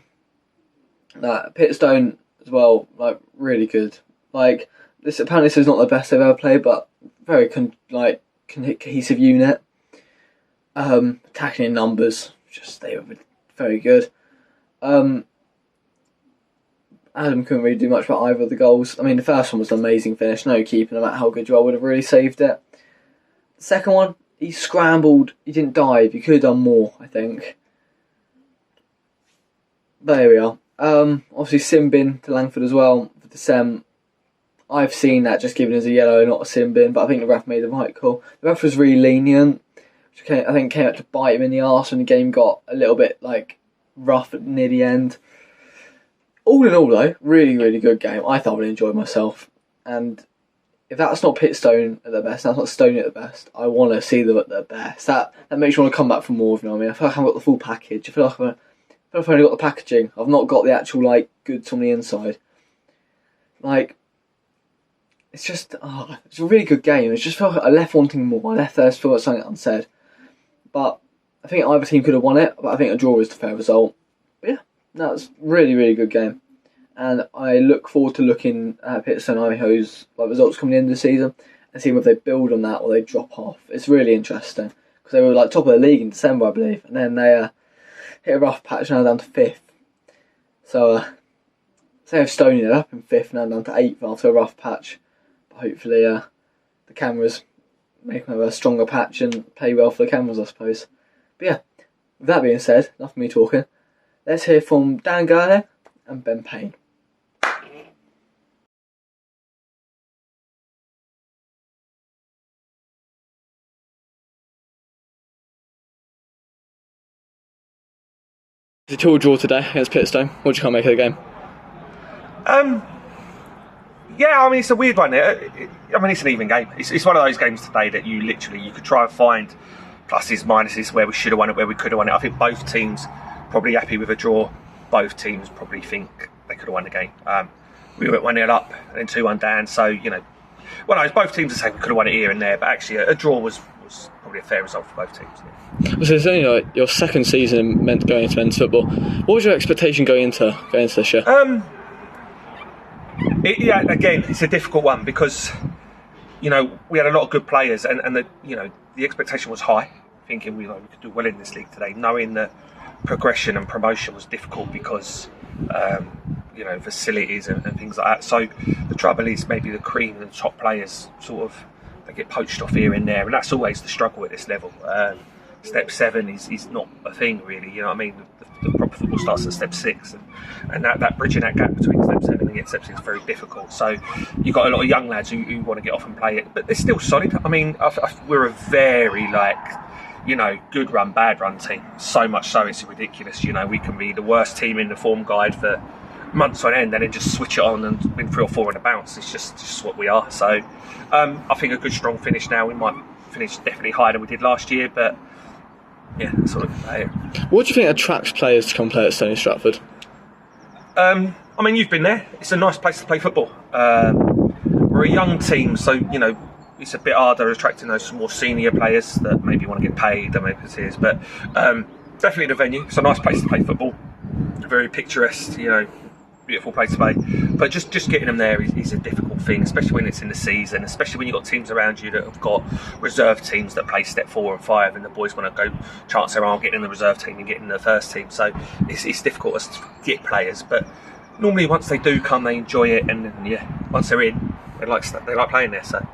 Pitstone as well, like really good. Like this is not the best they've ever played, but very cohesive unit. Attacking in numbers, they were very good. Adam couldn't really do much about either of the goals. I mean, the first one was an amazing finish. No keeper, no matter how good you are, would have really saved it. The second one, he scrambled, he didn't dive, he could have done more, I think. There we are. Obviously sin bin to Langford as well for descent. I've seen that just given as a yellow, not a sin bin, but I think the ref made the right call. The ref was really lenient, which I think came out to bite him in the arse when the game got a little bit like rough near the end. All in all though, really, really good game. I thoroughly enjoyed myself. And if that's not Pitstone at their best, that's not Stony at the best, I want to see them at their best. That makes me want to come back for more, if you know what I mean. I feel like I haven't got the full package. I feel like I've only got the packaging. I've not got the actual like goods on the inside. Like, it's just, it's a really good game. It just felt like I left wanting more. I left there feeling like something unsaid. But I think either team could have won it, but I think a draw is the fair result. But yeah, no, it's a really, really good game. And I look forward to looking at Pitstone Ivanhoe's results coming in the season and seeing whether they build on that or they drop off. It's really interesting because they were like top of the league in December, I believe, and then they hit a rough patch, now down to 5th. So, same with Stony, they're up in 5th, now down to 8th after a rough patch. But hopefully the cameras make them have a stronger patch and play well for the cameras, I suppose. But yeah, with that being said, enough of me talking. Let's hear from Dan Gurley and Ben Payne. It's a 2-2 draw today against Pitstone. What do you can't make of the game? Yeah, I mean, it's a weird one. It's an even game. It's one of those games today that you could try and find pluses, minuses, where we should have won it, where we could have won it. I think both teams probably happy with a draw. Both teams probably think they could have won the game. We went 1-0 up and then 2-1 down. So, both teams are saying we could have won it here and there, but actually a draw was probably a fair result for both teams. Yeah. So it's only like your second season going into men's football. What was your expectation going into this year? Again, it's a difficult one because we had a lot of good players and the expectation was high, thinking we could do well in this league today, knowing that progression and promotion was difficult because facilities and things like that. So the trouble is maybe the cream and the top players they get poached off here and there, and that's always the struggle at this level. Step 7 is not a thing really, you know what I mean? The proper football starts at step 6, and that bridging that gap between step 7 and step 6 is very difficult. So you've got a lot of young lads who want to get off and play it, but they're still solid. I mean, we're a very good run, bad run team. So much so it's ridiculous. We can be the worst team in the form guide for months on end and then just switch it on and win 3 or 4 in a bounce. It's just what we are. So I think a good strong finish now. We might finish definitely higher than we did last year, but yeah, that's all I can say. What do you think attracts players to come play at Stony Stratford? You've been there. It's a nice place to play football. We're a young team, so it's a bit harder attracting those more senior players that maybe want to get paid than maybe it is. But definitely the venue. It's a nice place to play football. Very picturesque, beautiful place to play. But just getting them there is a difficult thing, especially when it's in the season, especially when you've got teams around you that have got reserve teams that play step 4 and 5, and the boys want to go chance their arm getting in the reserve team and getting in the first team. So it's difficult to get players, but normally once they do come, they enjoy it, and once they're in, they like playing there. So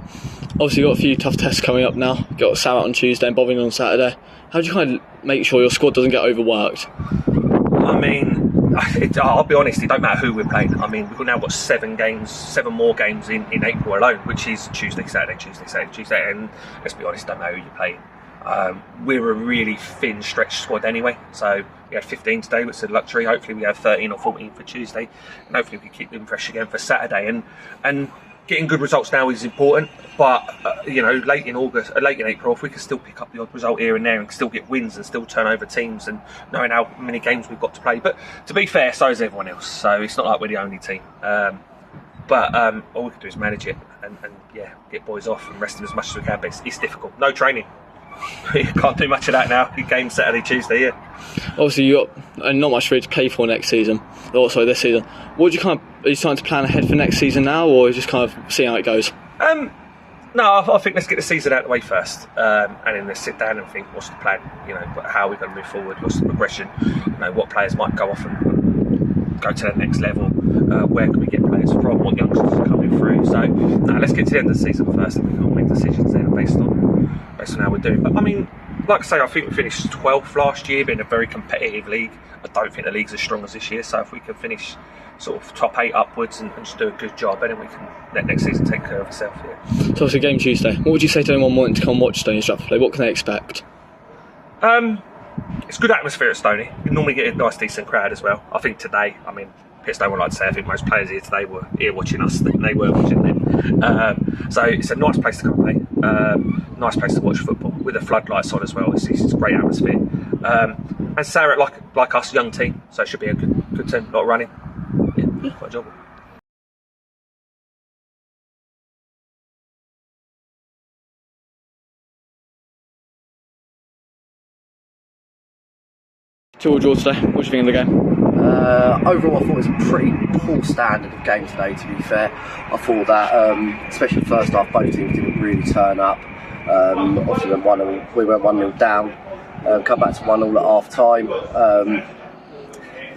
obviously you've got a few tough tests coming up now. You've got Sarat on Tuesday and Bobbing on Saturday. How do you kind of make sure your squad doesn't get overworked? I mean, I'll be honest, it don't matter who we're playing. I mean, we've now got 7 more games in April alone, which is Tuesday, Saturday, and let's be honest, don't know who you're playing. We're a really thin stretch squad anyway, so we had 15 today, which is a luxury. Hopefully we have 13 or 14 for Tuesday, and hopefully we can keep them fresh again for Saturday. And getting good results now is important, but late in April, if we can still pick up the odd result here and there and still get wins and still turn over teams, and knowing how many games we've got to play. But to be fair, so is everyone else, so it's not like we're the only team. But all we can do is manage it and get boys off and rest them as much as we can. But it's difficult. No training. You can't do much of that now. Game Saturday, Tuesday, yeah. Obviously, you got not much for you to play for next season. Also, this season. Are you starting to plan ahead for next season now, or just kind of seeing how it goes? No, I think let's get the season out of the way first, and then let's sit down and think what's the plan. How are we going to move forward? What's the progression? What players might go off and go to the next level? Where can we get players from? What youngsters are coming through? So, let's get to the end of the season first, and we can make decisions then based on based on how we're doing. But I mean, like I say, I think we finished 12th last year, being a very competitive league. I don't think the league's as strong as this year, so if we can finish sort of top 8 upwards and just do a good job, then we can next season take care of ourselves. Yeah. So obviously game Tuesday. What would you say to anyone wanting to come watch Stony Stratford play? What can they expect? It's good atmosphere at Stony. You normally get a nice decent crowd as well. I think today, I mean, Pitstone would like to say, I think most players here today were here watching us than they were watching them. So it's a nice place to come play. Nice place to watch football with the floodlights on as well. It's a great atmosphere. And Sarah, like us, young team, so it should be a good team, lot of running. Yeah, quite enjoyable. Two draw today. What do you think of the game? Overall, I thought it was a pretty poor standard of game today, to be fair. I thought that, especially the first half, both teams didn't really turn up. Obviously, we went 1-0 down, come back to 1-0 at half time.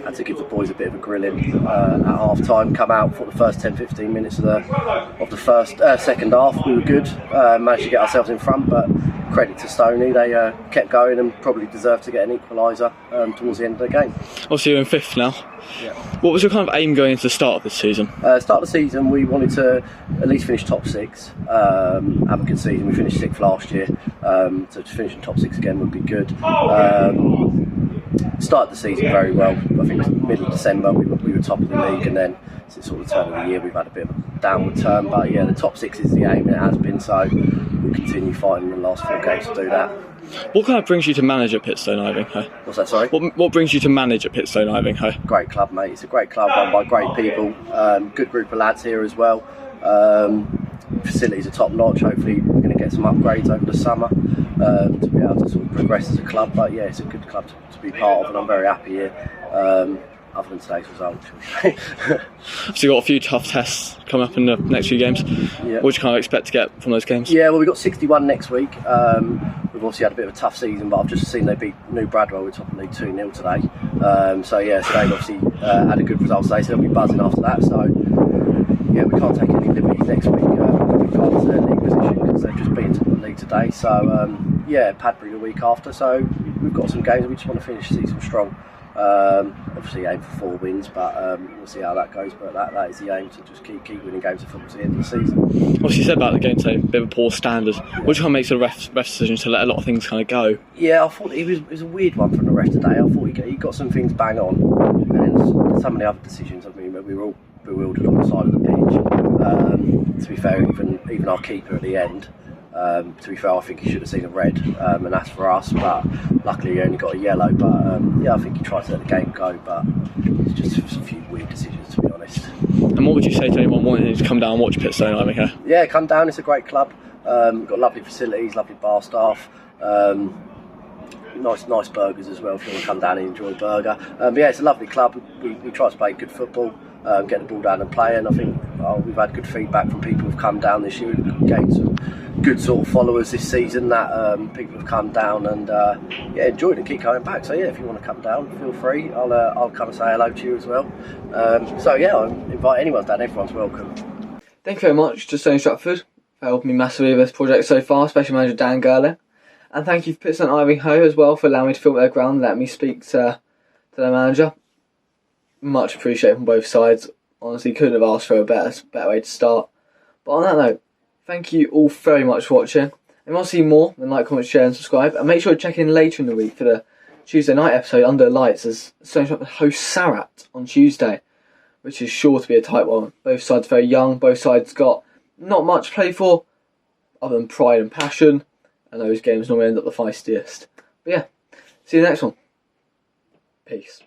Had to give the boys a bit of a grilling at half time. Come out for the first 10-15 minutes of the second half. We were good, managed to get ourselves in front, but credit to Stony, they kept going and probably deserved to get an equaliser towards the end of the game. Obviously you're in 5th now. Yeah. What was your kind of aim going into the start of this season? Start of the season, we wanted to at least finish top 6, have a good season. We finished 6th last year, so to finish in top 6 again would be good. Started the season very well. I think middle of December we were top of the league, and then since sort of the turn of the year we've had a bit of a downward turn. But yeah, the top 6 is the aim, and it has been, so we'll continue fighting the last 4 games to do that. What kind of brings you to manage at Pitstone Ivinghoe? What's that, sorry? What brings you to manage at Pitstone Ivinghoe? Great club, mate. It's a great club run by great people. Good group of lads here as well. Facilities are top notch. Hopefully we're going to get some upgrades over the summer to be able to sort of progress as a club. But yeah, it's a good club to be part of, and I'm very happy here. Other than today's result. So you've got a few tough tests coming up in the next few games. Yeah. What do you kind of expect to get from those games? Yeah, well, we've got 61 next week. We've obviously had a bit of a tough season, but I've just seen they beat New Bradwell with top of the league 2-0 today. So yeah, so they've obviously had a good result today, so they'll be buzzing after that. So yeah, we can't take any liberties next week with regards to their league position, because they've just been top of the league today. So yeah, Padbury the week after. So we've got some games that we just want to finish the season strong. Obviously aim for 4 wins, but we'll see how that goes. But that is the aim, to just keep winning games of football to the end of the season. Obviously you said about the game today, a bit of a poor standard. What do you kind of make the ref's decision to let a lot of things kind of go? Yeah, I thought it was a weird one from the ref today. I thought he got some things bang on, and then some of the other decisions, I mean, we were all bewildered on the side of the pitch. To be fair, even our keeper at the end, to be fair, I think he should have seen a red, and that's for us, but luckily he only got a yellow. But yeah, I think he tried to let the game go, but it's just a few weird decisions, to be honest. And what would you say to anyone wanting to come down and watch Pitstone Ivinghoe? Yeah, come down, it's a great club. We've got lovely facilities, lovely bar staff, nice burgers as well if you want to come down and enjoy a burger. But yeah, it's a lovely club. We try to play good football, get the ball down and play, and I think we've had good feedback from people who've come down this year. We've gained some good sort of followers this season, that people have come down and yeah, enjoyed and keep coming back. So yeah, if you want to come down, feel free. I'll come and say hello to you as well. So yeah, I'll invite anyone down. Everyone's welcome. Thank you very much to Stony Stratford for helping me massively with this project so far, especially manager Dan Gurley. And thank you for Pitstone Ivinghoe as well for allowing me to film at their ground and letting me speak to their manager. Much appreciated from both sides. Honestly, couldn't have asked for a better way to start. But on that note, thank you all very much for watching. If you want to see more, then like, comment, share and subscribe. And make sure to check in later in the week for the Tuesday night episode Under the Lights, as Stony Stratford hosts Sarat on Tuesday, which is sure to be a tight one. Both sides very young, both sides got not much to play for other than pride and passion, and those games normally end up the feistiest. But yeah, see you next one. Peace.